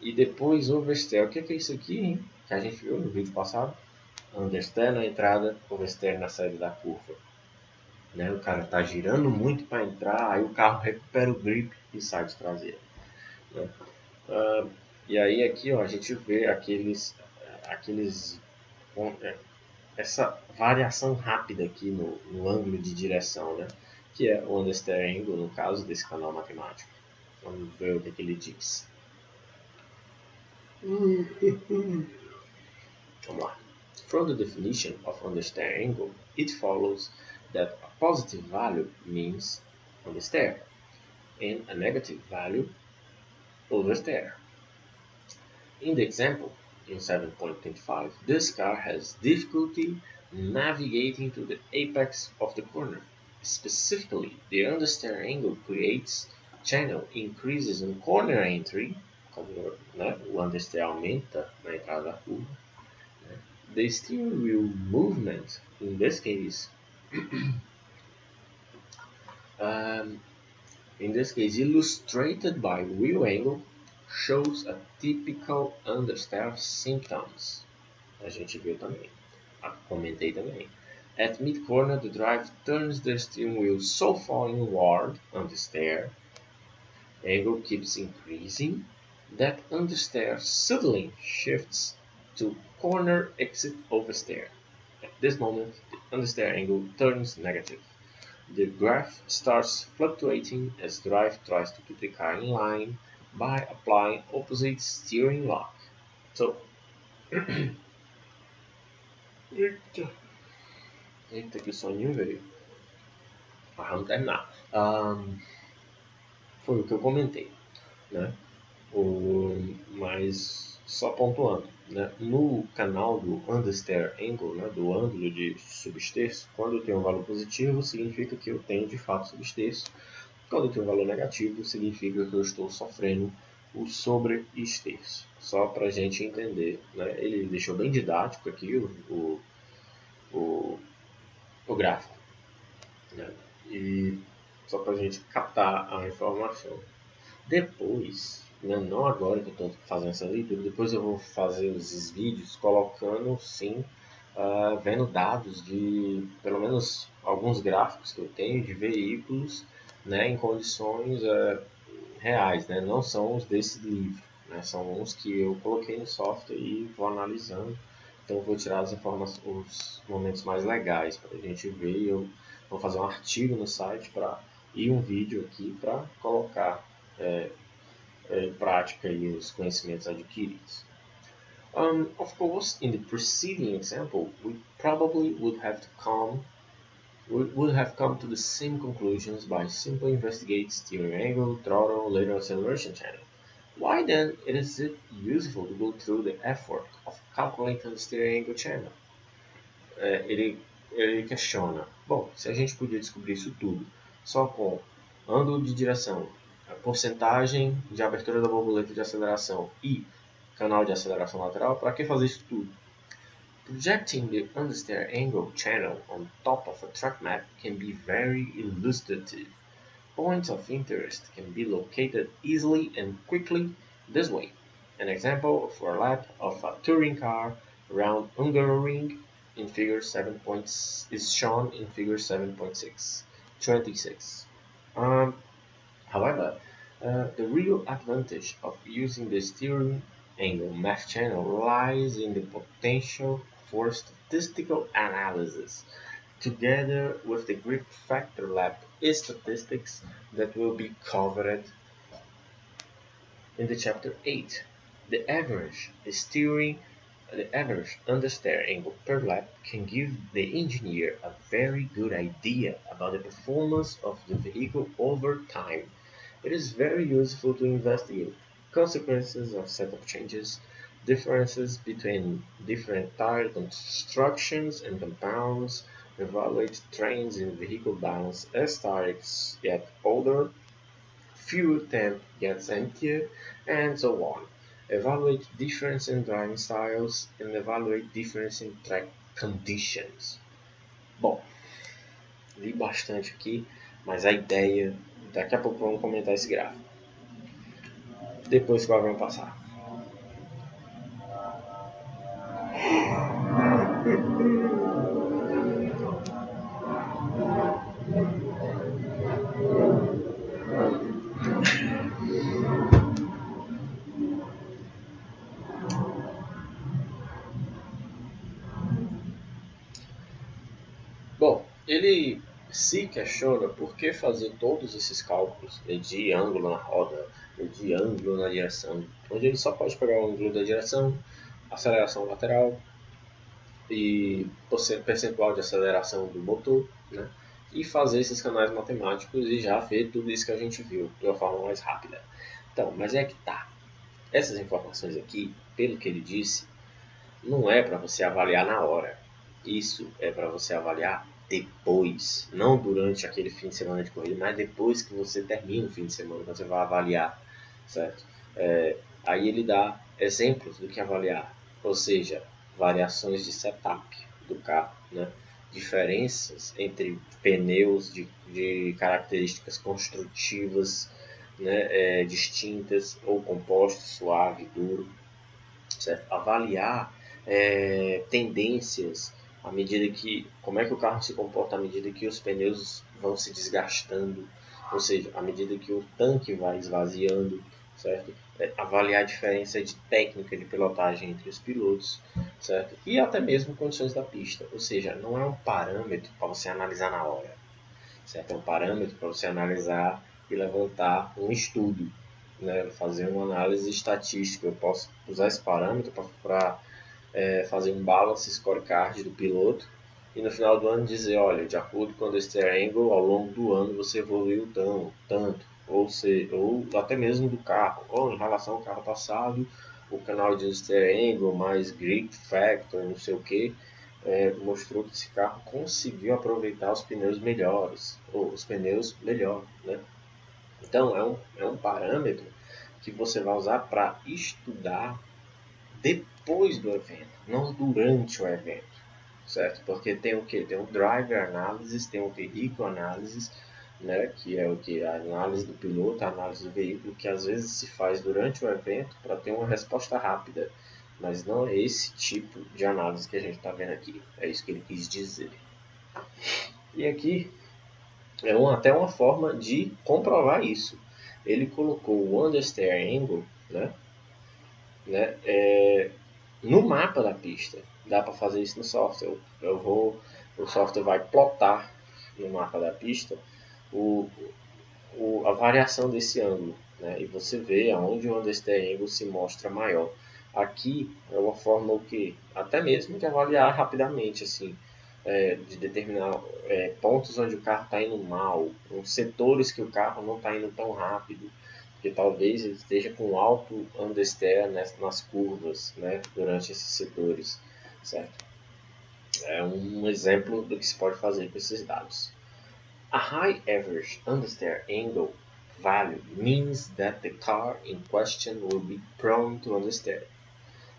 E depois oversteer. O que é isso aqui, hein? Que a gente viu no vídeo passado? Understeer na entrada, oversteer na saída da curva. Né? O cara está girando muito para entrar, aí o carro recupera o grip e sai de traseira. Né? E aí aqui, ó, a gente vê essa variação rápida aqui no ângulo de direção, né? Que é o understeer angle, no caso desse canal matemático. Vamos ver o que ele diz. Vamos lá. From the definition of understeer angle, it follows that a positive value means understeer and a negative value oversteer. In the example, in 7.25, this car has difficulty navigating to the apex of the corner. Specifically, the understeer angle creates channel increases in corner entry, como, né, o understeer aumenta na entrada da curva. Né? The steering wheel movement, in this case, illustrated by wheel angle, shows a typical understeer symptoms. A gente viu também. Comentei também. At mid-corner, the drive turns the steering wheel so far inward on the stair, angle keeps increasing, that understeer suddenly shifts to corner exit oversteer. At this moment, the understeer angle turns negative. The graph starts fluctuating as the drive tries to keep the car in line by applying opposite steering lock. So, eita, que soninho veio. Vamos terminar. Foi o que eu comentei, né? Mas só pontuando, né? No canal do understeer angle, né? Do ângulo de substerço, quando eu tenho um valor positivo, significa que eu tenho de fato substerço. Quando eu tenho um valor negativo, significa que eu estou sofrendo o sobreesterço. Só para a gente entender, né? Ele deixou bem didático aqui o gráfico, né? E só para a gente captar a informação. Depois, né, não agora que eu estou fazendo essa leitura, depois eu vou fazer esses vídeos colocando, sim, vendo dados de, pelo menos, alguns gráficos que eu tenho de veículos, né, em condições reais, né, não são os desse livro, né, são uns que eu coloquei no software e vou analisando. Então eu vou tirar as informações, os momentos mais legais para a gente ver. E eu vou fazer um artigo no site e um vídeo aqui para colocar em prática e os conhecimentos adquiridos. Of course, in the preceding example, we probably would have come to the same conclusions by simply investigating steering angle, throttle, lateral acceleration channel. Why then is it useful to go through the effort of calculating the steering angle channel? Ele questiona, bom, se a gente podia descobrir isso tudo só com ângulo de direção, a porcentagem de abertura da borboleta de aceleração e canal de aceleração lateral, para que fazer isso tudo? Projecting the understeer angle channel on top of a track map can be very illustrative. Points of interest can be located easily and quickly this way. An example for a lap of a touring car around Hungaroring in figure 7 is shown in figure 7.26. However, the real advantage of using the steering angle math channel lies in the potential for statistical analysis, together with the grip factor lap statistics that will be covered in the chapter 8. The average understeer angle per lap can give the engineer a very good idea about the performance of the vehicle over time. It is very useful to investigate consequences of setup changes, differences between different tire constructions and compounds, evaluate trends in vehicle balance as tires get older, fuel tank gets emptier, and so on. Evaluate difference in driving styles and evaluate difference in track conditions. Bom, li bastante aqui, mas a ideia, daqui a pouco vamos comentar esse gráfico. Depois que o avião passar. Bom, ele se questiona por que fazer todos esses cálculos, medir ângulo na roda, medir ângulo na direção, onde ele só pode pegar o ângulo da direção, aceleração lateral e percentual de aceleração do motor, né? E fazer esses canais matemáticos e já ver tudo isso que a gente viu de uma forma mais rápida. Então, mas é que tá. Essas informações aqui, pelo que ele disse, não é para você avaliar na hora. Isso é para você avaliar depois, não durante aquele fim de semana de corrida, mas depois que você termina o fim de semana, você vai avaliar, certo? Aí ele dá exemplos do que avaliar, ou seja, variações de setup do carro, né? Diferenças entre pneus de características construtivas, né? Distintas, ou composto, suave, duro, certo? Avaliar tendências à medida que, como é que o carro se comporta à medida que os pneus vão se desgastando, ou seja, à medida que o tanque vai esvaziando, certo? Avaliar a diferença de técnica de pilotagem entre os pilotos, certo? E até mesmo condições da pista, ou seja, não é um parâmetro para você analisar na hora, certo? É um parâmetro para você analisar e levantar um estudo, né? Fazer uma análise estatística. Eu posso usar esse parâmetro para fazer um balance scorecard do piloto e no final do ano dizer, olha, de acordo com o steering angle, ao longo do ano você evoluiu tanto, ou até mesmo do carro, ou em relação ao carro passado, o canal de steering angle mais grip factor, não sei o que, mostrou que esse carro conseguiu aproveitar os pneus melhores, ou os pneus melhor, né? Então é um parâmetro que você vai usar para estudar depois do evento, não durante o evento, certo? Porque tem o que? Tem o driver analysis, tem o vehicle analysis, né? Que é o que? A análise do piloto, a análise do veículo, que às vezes se faz durante o evento para ter uma resposta rápida, mas não é esse tipo de análise que a gente está vendo aqui. É isso que ele quis dizer. E aqui é até uma forma de comprovar isso. Ele colocou o understeer angle, no mapa da pista. Dá para fazer isso no software. O software vai plotar no mapa da pista a variação desse ângulo, né? E você vê aonde o understeer angle se mostra maior. Aqui é uma forma o que até mesmo de avaliar rapidamente, assim, de determinar pontos onde o carro está indo mal, setores que o carro não está indo tão rápido, que talvez ele esteja com alto understeer nas curvas, né, durante esses setores, certo? É um exemplo do que se pode fazer com esses dados. A high average understeer angle value means that the car in question will be prone to understeer.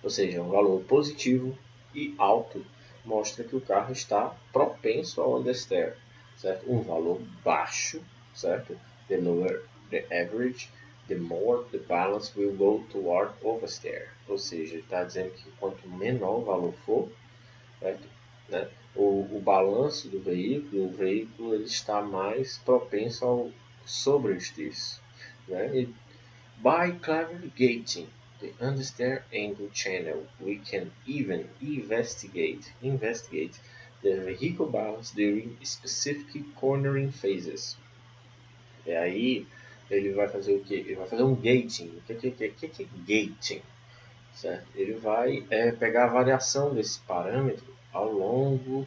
Ou seja, um valor positivo e alto mostra que o carro está propenso ao understeer, certo? Um valor baixo, certo? The lower the average, the more the balance will go toward oversteer. Ou seja, ele está dizendo que quanto menor o valor for, certo? Né? O balanço do veículo, o veículo ele está mais propenso ao sobreesteço, né? E by cleverly gauging the understeer angle channel, we can even investigate the vehicle balance during specific cornering phases. E aí ele vai fazer o que? Ele vai fazer um gating. O que é gating? Certo? Ele vai pegar a variação desse parâmetro ao longo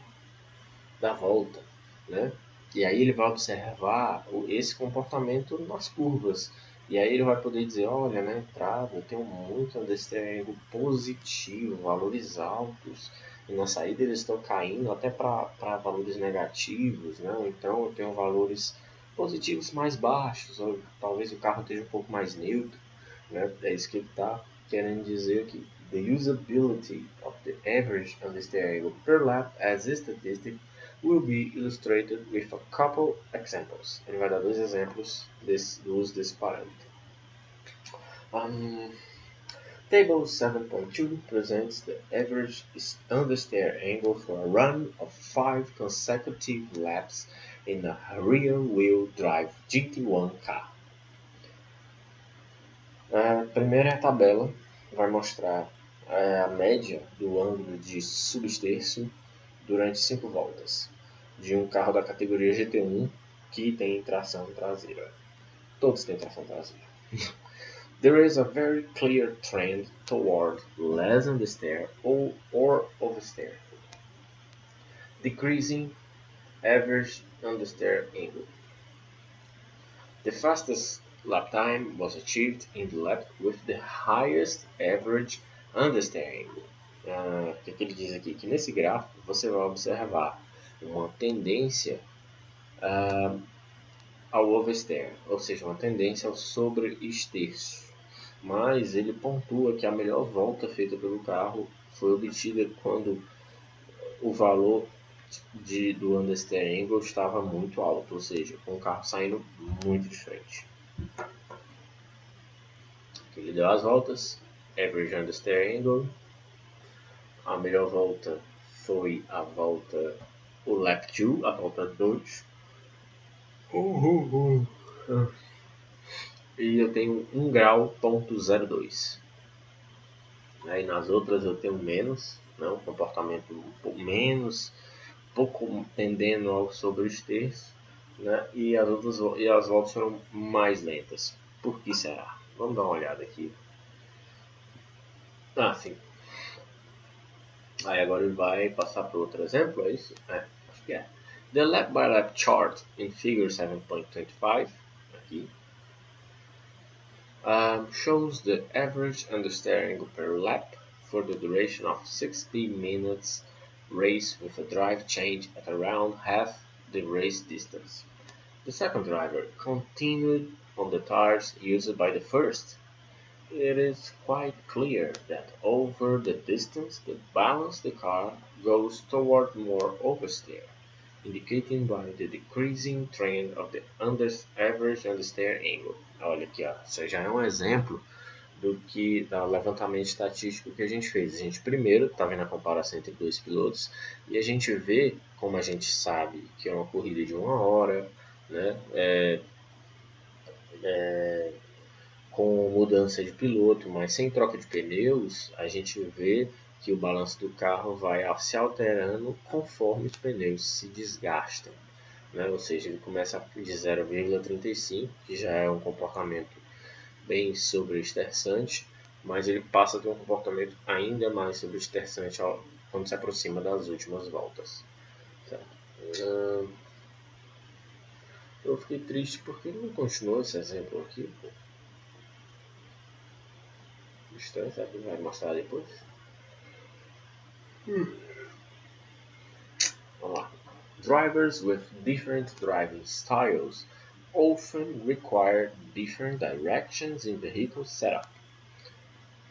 da volta, né? E aí ele vai observar esse comportamento nas curvas. E aí ele vai poder dizer, olha, na entrada eu tenho muito understeer angle positivo, valores altos, e na saída eles estão caindo até para valores negativos, né? Então eu tenho valores positivos mais baixos, ou talvez o carro esteja um pouco mais neutro, né? É isso que ele está querendo dizer aqui. The usability of the average understeer angle per lap as a statistic will be illustrated with a couple examples. Ele vai dar dois exemplos do uso desse parâmetro. Table 7.2 presents the average understeer angle for a run of 5 consecutive laps in a rear-wheel drive GT1 car. A primeira tabela vai mostrar a média do ângulo de subterço durante 5 voltas de um carro da categoria GT1 que tem tração traseira. Todos têm tração traseira. There is a very clear trend toward less understeer or oversteer, decreasing average understeer angle. The fastest lap time was achieved in the lap with the highest average understeer angle. o que ele diz aqui? Que nesse gráfico você vai observar uma tendência ao oversteer, ou seja, uma tendência ao sobreesterço. Mas ele pontua que a melhor volta feita pelo carro foi obtida quando o valor do understeer angle estava muito alto, ou seja, com o carro saindo muito de frente. Ele deu as voltas, average understeer angle. A melhor volta foi o lap 2, a volta 2. E eu tenho 1 grau, ponto 02. Aí nas outras eu tenho menos, né, um comportamento um pouco menos, pouco tendendo ao sobreesterço, né, e as voltas foram mais lentas. Por que será? Vamos dar uma olhada aqui. Sim. Aí agora ele vai passar para outro exemplo, é isso? Acho que é. The lap by lap chart in figure 7.25 aqui shows the average understeer angle per lap for the duration of 60 minutes race with a drive change at around half the race distance. The second driver continued on the tires used by the first. It is quite clear that over the distance the balance the car goes toward more oversteer, indicating by the decreasing trend of the average understeer angle. Olha aqui, ó, isso já é um exemplo do levantamento estatístico que a gente fez. A gente primeiro está vendo a comparação entre dois pilotos e a gente vê, como a gente sabe que é uma corrida de 1 hora, né, com mudança de piloto, mas sem troca de pneus, a gente vê que o balanço do carro vai se alterando conforme os pneus se desgastam, né? Ou seja, ele começa de 0,35, que já é um comportamento bem sobreestressante, mas ele passa a ter um comportamento ainda mais sobreestressante quando se aproxima das últimas voltas. Certo? Eu fiquei triste porque ele não continuou esse exemplo aqui. Estranho, será que ele vai mostrar depois? Vamos lá. Drivers with different driving styles often require different directions in vehicle setup.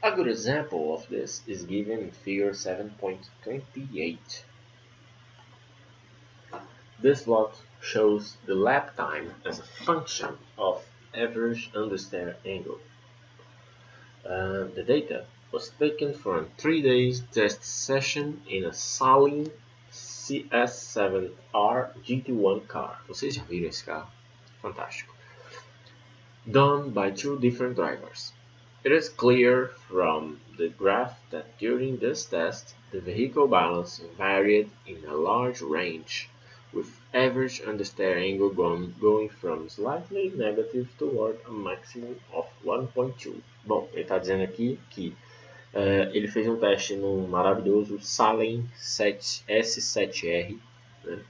A good example of this is given in figure 7.28. This plot shows the lap time as a function of average understeer angle. The data was taken from a 3-day test session in a Saleen CS7R GT1 car. Vocês já viram esse carro? Fantástico. Done by 2 different drivers. It is clear from the graph that during this test, the vehicle balance varied in a large range, with average understeer angle going from slightly negative toward a maximum of 1.2. Bom, ele está dizendo aqui que ele fez um teste no maravilhoso Saleen S7R, né,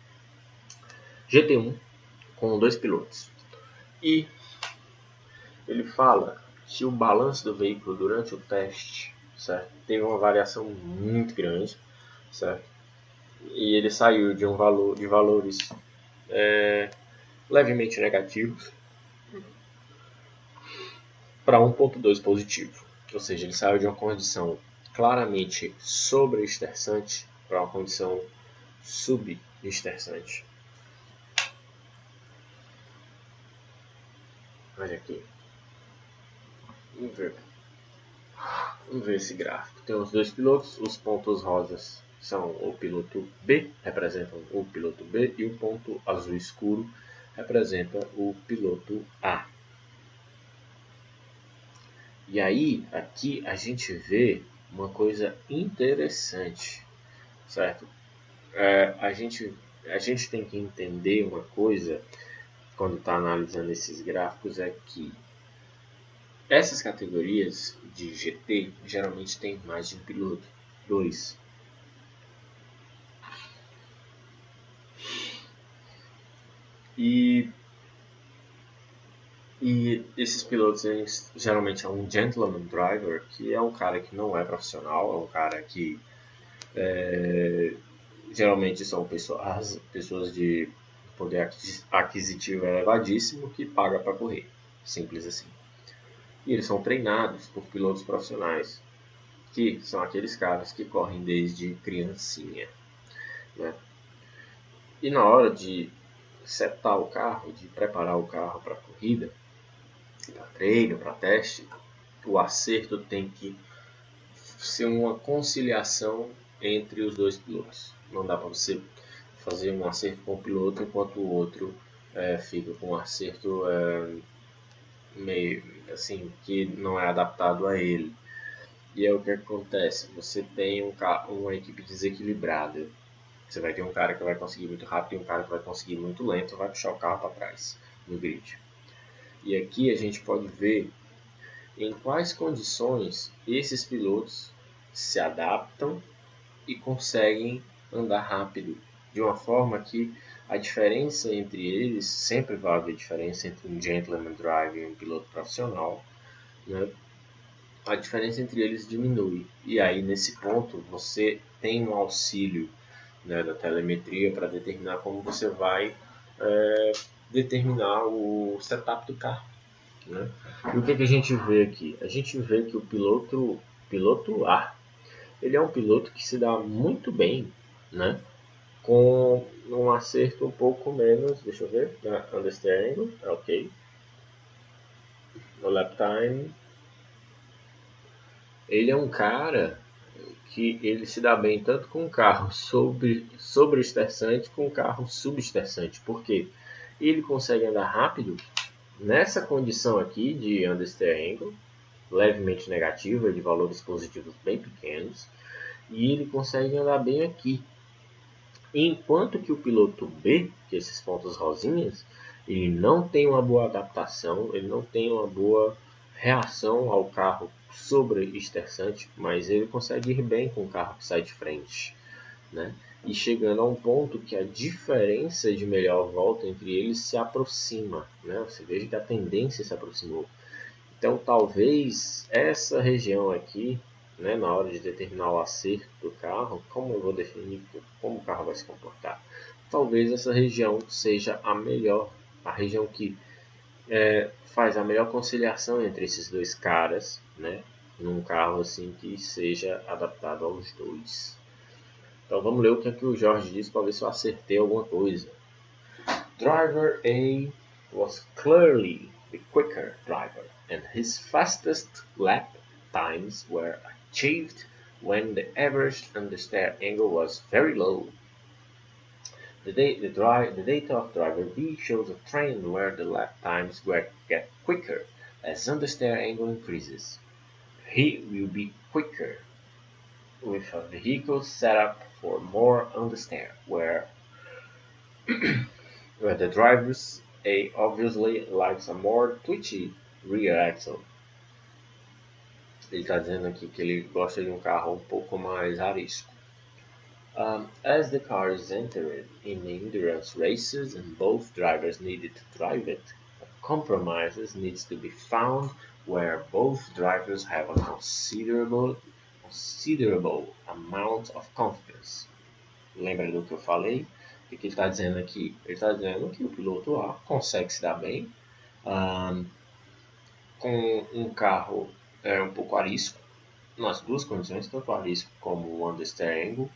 GT1 com 2 pilotos. E ele fala que o balanço do veículo durante o teste, certo, teve uma variação muito grande, certo? E ele saiu de valores levemente negativos para 1.2 positivo. Ou seja, ele saiu de uma condição claramente sobreestressante para uma condição subestressante. Olha aqui. Vamos ver esse gráfico. Tem os 2 pilotos, os pontos rosas são o piloto B, representam o piloto B, e o ponto azul escuro representa o piloto A. E aí, aqui a gente vê uma coisa interessante, certo? A gente tem que entender uma coisa quando está analisando esses gráficos, é que essas categorias de GT geralmente tem mais de um piloto, 2. E esses pilotos, eles, geralmente é um gentleman driver, que é um cara que não é profissional, é um cara que Geralmente são pessoas de poder aquisitivo elevadíssimo que paga para correr, simples assim. E eles são treinados por pilotos profissionais, que são aqueles caras que correm desde criancinha, né? E na hora de setar o carro, de preparar o carro para corrida, para treino, para teste, o acerto tem que ser uma conciliação entre os dois pilotos. Não dá para você fazer um acerto com o piloto enquanto o outro fica com um acerto meio assim que não é adaptado a ele. E é o que acontece, você tem uma equipe desequilibrada. Você vai ter um cara que vai conseguir muito rápido e um cara que vai conseguir muito lento, vai puxar o carro para trás no grid. E aqui a gente pode ver em quais condições esses pilotos se adaptam e conseguem andar rápido, de uma forma que a diferença entre eles, sempre vai haver diferença entre um gentleman driver e um piloto profissional, né? A diferença entre eles diminui. E aí, nesse ponto, você tem um auxílio, né, da telemetria para determinar como você vai determinar o setup do carro, né? E o que a gente vê aqui? A gente vê que o piloto A, ele é um piloto que se dá muito bem, né, com um acerto um pouco menos, deixa eu ver, na understeering, ok, no lap time. Ele é um cara que ele se dá bem tanto com um carro sobre esterçante com um carro subesterçante. Por quê? Ele consegue andar rápido nessa condição aqui de understeer angle, levemente negativa, de valores positivos bem pequenos, e ele consegue andar bem aqui. Enquanto que o piloto B, que é esses pontos rosinhas, ele não tem uma boa adaptação, ele não tem uma boa reação ao carro sobre esterçante, mas ele consegue ir bem com o carro que sai de frente, né? E chegando a um ponto que a diferença de melhor volta entre eles se aproxima, né? Você veja que a tendência se aproximou. Então talvez essa região aqui, né, na hora de determinar o acerto do carro, como eu vou definir como o carro vai se comportar, talvez essa região seja a melhor, a região que faz a melhor conciliação entre esses dois caras, né, num carro assim que seja adaptado aos dois. Então vamos ler o que o Jorge disse para ver se eu acertei alguma coisa. Driver A was clearly the quicker driver, and his fastest lap times were achieved when the average understeer angle was very low. The data of driver B shows a trend where the lap times get quicker as understeer angle increases. He will be quicker with a vehicle set up for more understeer, where the driver's A obviously likes a more twitchy rear axle. Ele está dizendo aqui que ele gosta de um carro um pouco mais arisco. As the cars entered in endurance races and both drivers needed to drive it, a compromise needs to be found where both drivers have a considerable amount of confidence. Lembra do que eu falei? O que ele está dizendo aqui? Ele está dizendo que o piloto A consegue se dar bem com um carro um pouco arisco, nas duas condições, tanto arisco como o understeer angle,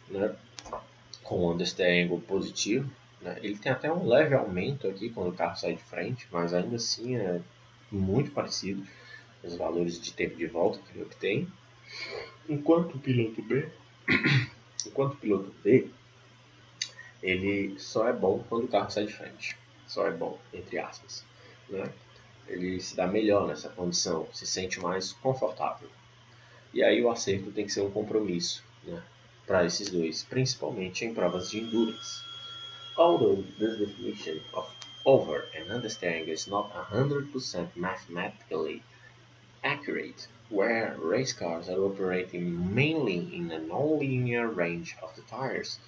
né, com o understeer angle positivo. Né, ele tem até um leve aumento aqui quando o carro sai de frente, mas ainda assim é muito parecido os valores de tempo de volta que ele obtém. Enquanto o piloto B, ele só é bom quando o carro sai de frente. Só é bom, entre aspas. Né? Ele se dá melhor nessa condição, se sente mais confortável. E aí o acerto tem que ser um compromisso, né, para esses dois, principalmente em provas de endurance. Although this definition of over and understeering is not 100% mathematically accurate, where race cars are operating mainly in a non-linear range of the tires,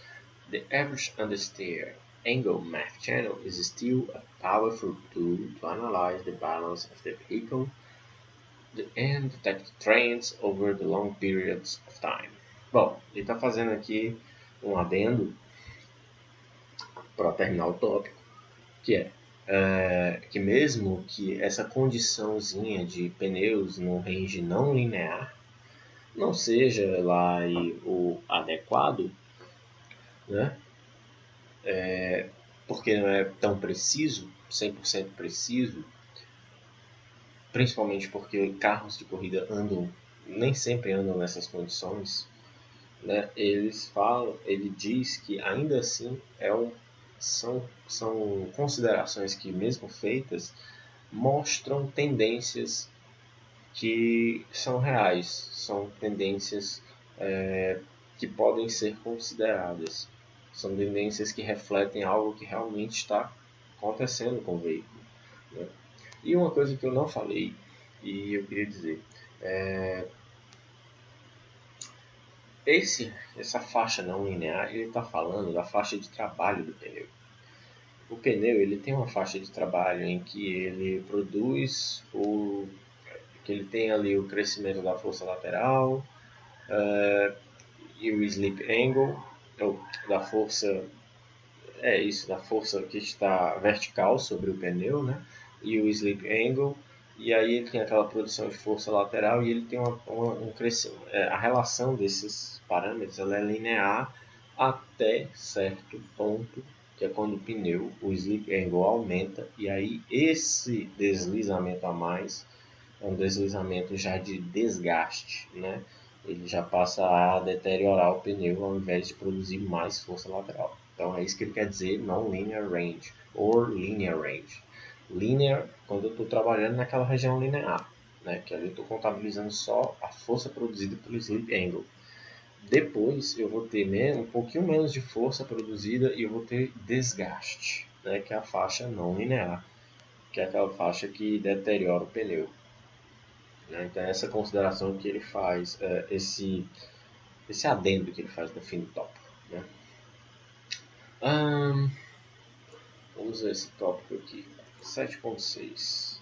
the average understeer angle math channel is still a powerful tool to analyze the balance of the vehicle and detect trends over the long periods of time. Bom, ele está fazendo aqui um adendo para terminar o tópico, que que mesmo que essa condiçãozinha de pneus no range não linear não seja lá o adequado, né? Porque não é tão preciso, 100% preciso, principalmente porque carros de corrida nem sempre andam nessas condições, né? Ele diz que ainda assim são considerações que, mesmo feitas, mostram tendências que são reais, são tendências que podem ser consideradas, são tendências que refletem algo que realmente está acontecendo com o veículo, né? E uma coisa que eu não falei, e eu queria dizer, essa faixa não linear, ele está falando da faixa de trabalho do pneu. O pneu ele tem uma faixa de trabalho em que ele produz que ele tem ali o crescimento da força lateral e o slip angle, da força da força que está vertical sobre o pneu, né? E o slip angle, e aí ele tem aquela produção de força lateral e ele tem um crescimento. A relação desses parâmetros ela é linear até certo ponto, que é quando o slip angle aumenta, e aí esse deslizamento a mais é um deslizamento já de desgaste, né? Ele já passa a deteriorar o pneu ao invés de produzir mais força lateral. Então é isso que ele quer dizer non-linear range ou linear range. Linear, quando eu estou trabalhando naquela região linear, né? Que ali eu estou contabilizando só a força produzida pelo slip angle. Depois eu vou ter um pouquinho menos de força produzida e eu vou ter desgaste, né? Que é a faixa não linear, que é aquela faixa que deteriora o pneu. Então, essa consideração que ele faz, esse adendo que ele faz no fim do tópico. Né? Vamos ver esse tópico aqui. 7.6.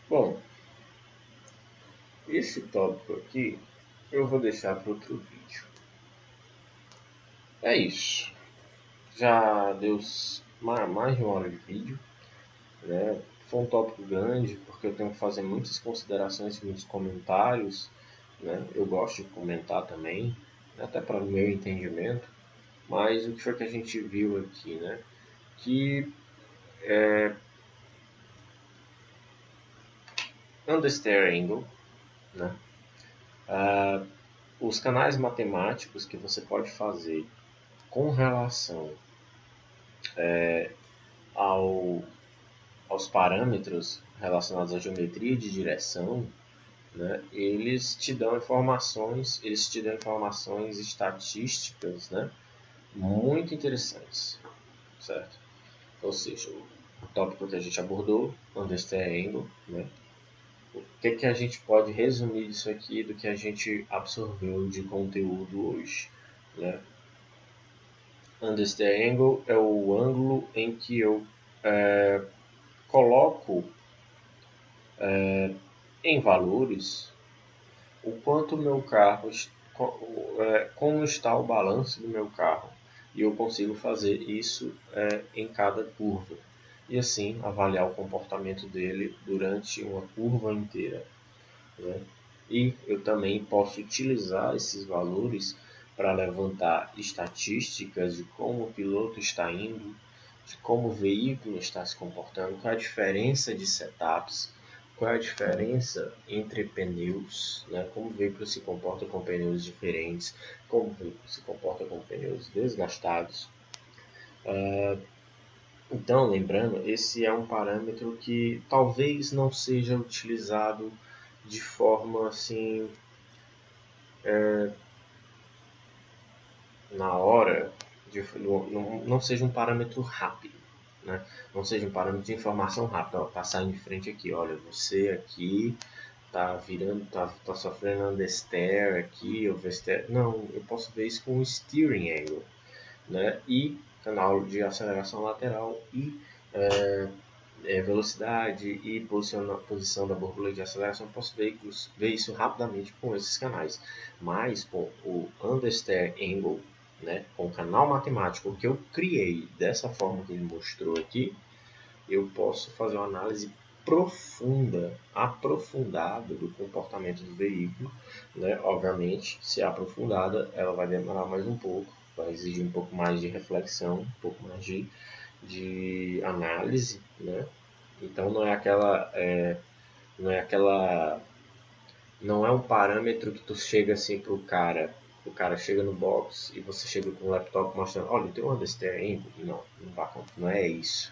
Bom, esse tópico aqui eu vou deixar para outro vídeo. É isso. Já deu mais de 1 hora de vídeo. Né? Foi um tópico grande, porque eu tenho que fazer muitas considerações, muitos comentários. Né? Eu gosto de comentar também, até para o meu entendimento. Mas o que foi que a gente viu aqui, né? Que understeer angle, né? Os canais matemáticos que você pode fazer com relação aos parâmetros relacionados à geometria de direção, né? Eles te dão informações estatísticas, né? Muito interessantes, certo? Ou seja, o tópico que a gente abordou, understeer angle, né? O que a gente pode resumir disso aqui do que a gente absorveu de conteúdo hoje, né? Understeer angle é o ângulo em que eu coloco em valores o quanto o meu carro, como está o balanço do meu carro, e eu consigo fazer isso em cada curva, e assim avaliar o comportamento dele durante uma curva inteira, né? E eu também posso utilizar esses valores para levantar estatísticas de como o piloto está indo, de como o veículo está se comportando, qual é a diferença de setups, qual é a diferença entre pneus, né? Como o veículo se comporta com pneus diferentes, como o veículo se comporta com pneus desgastados. Então, lembrando, esse é um parâmetro que talvez não seja utilizado de forma assim na hora, não seja um parâmetro rápido, né? Não seja um parâmetro de informação rápida. Tá saindo de frente aqui, olha, você aqui tá virando, tá sofrendo understeer aqui, oversteer. Não, eu posso ver isso com o steering angle, né? E canal de aceleração lateral e velocidade e posição da borboleta de aceleração, eu posso ver isso rapidamente com esses canais. Mas com o Understeer Angle, né, com o canal matemático que eu criei dessa forma que ele mostrou aqui, eu posso fazer uma análise aprofundada do comportamento do veículo, né? Obviamente, se é aprofundada, ela vai demorar mais um pouco, vai exigir um pouco mais de reflexão, um pouco mais de análise, né? Então não é um parâmetro que tu chega assim pro cara, o cara chega no box e você chega com o laptop mostrando, olha, tem um understeer, não é isso,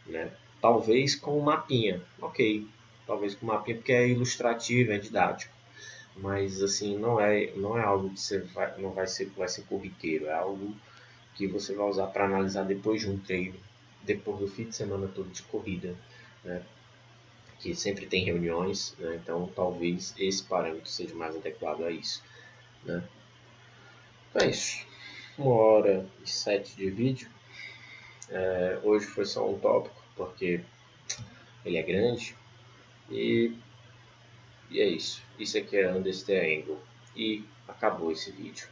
né? Talvez com um mapinha, ok, talvez com um mapinha porque é ilustrativo, é didático, mas assim não é algo que você vai ser corriqueiro, é algo que você vai usar para analisar depois de um treino, depois do fim de semana todo de corrida, né? Que sempre tem reuniões, né? Então talvez esse parâmetro seja mais adequado a isso, né? Então é isso, 1h07 de vídeo. Hoje foi só um tópico, porque ele é grande, e, e é isso. Isso aqui é Understeer Angle, e acabou esse vídeo.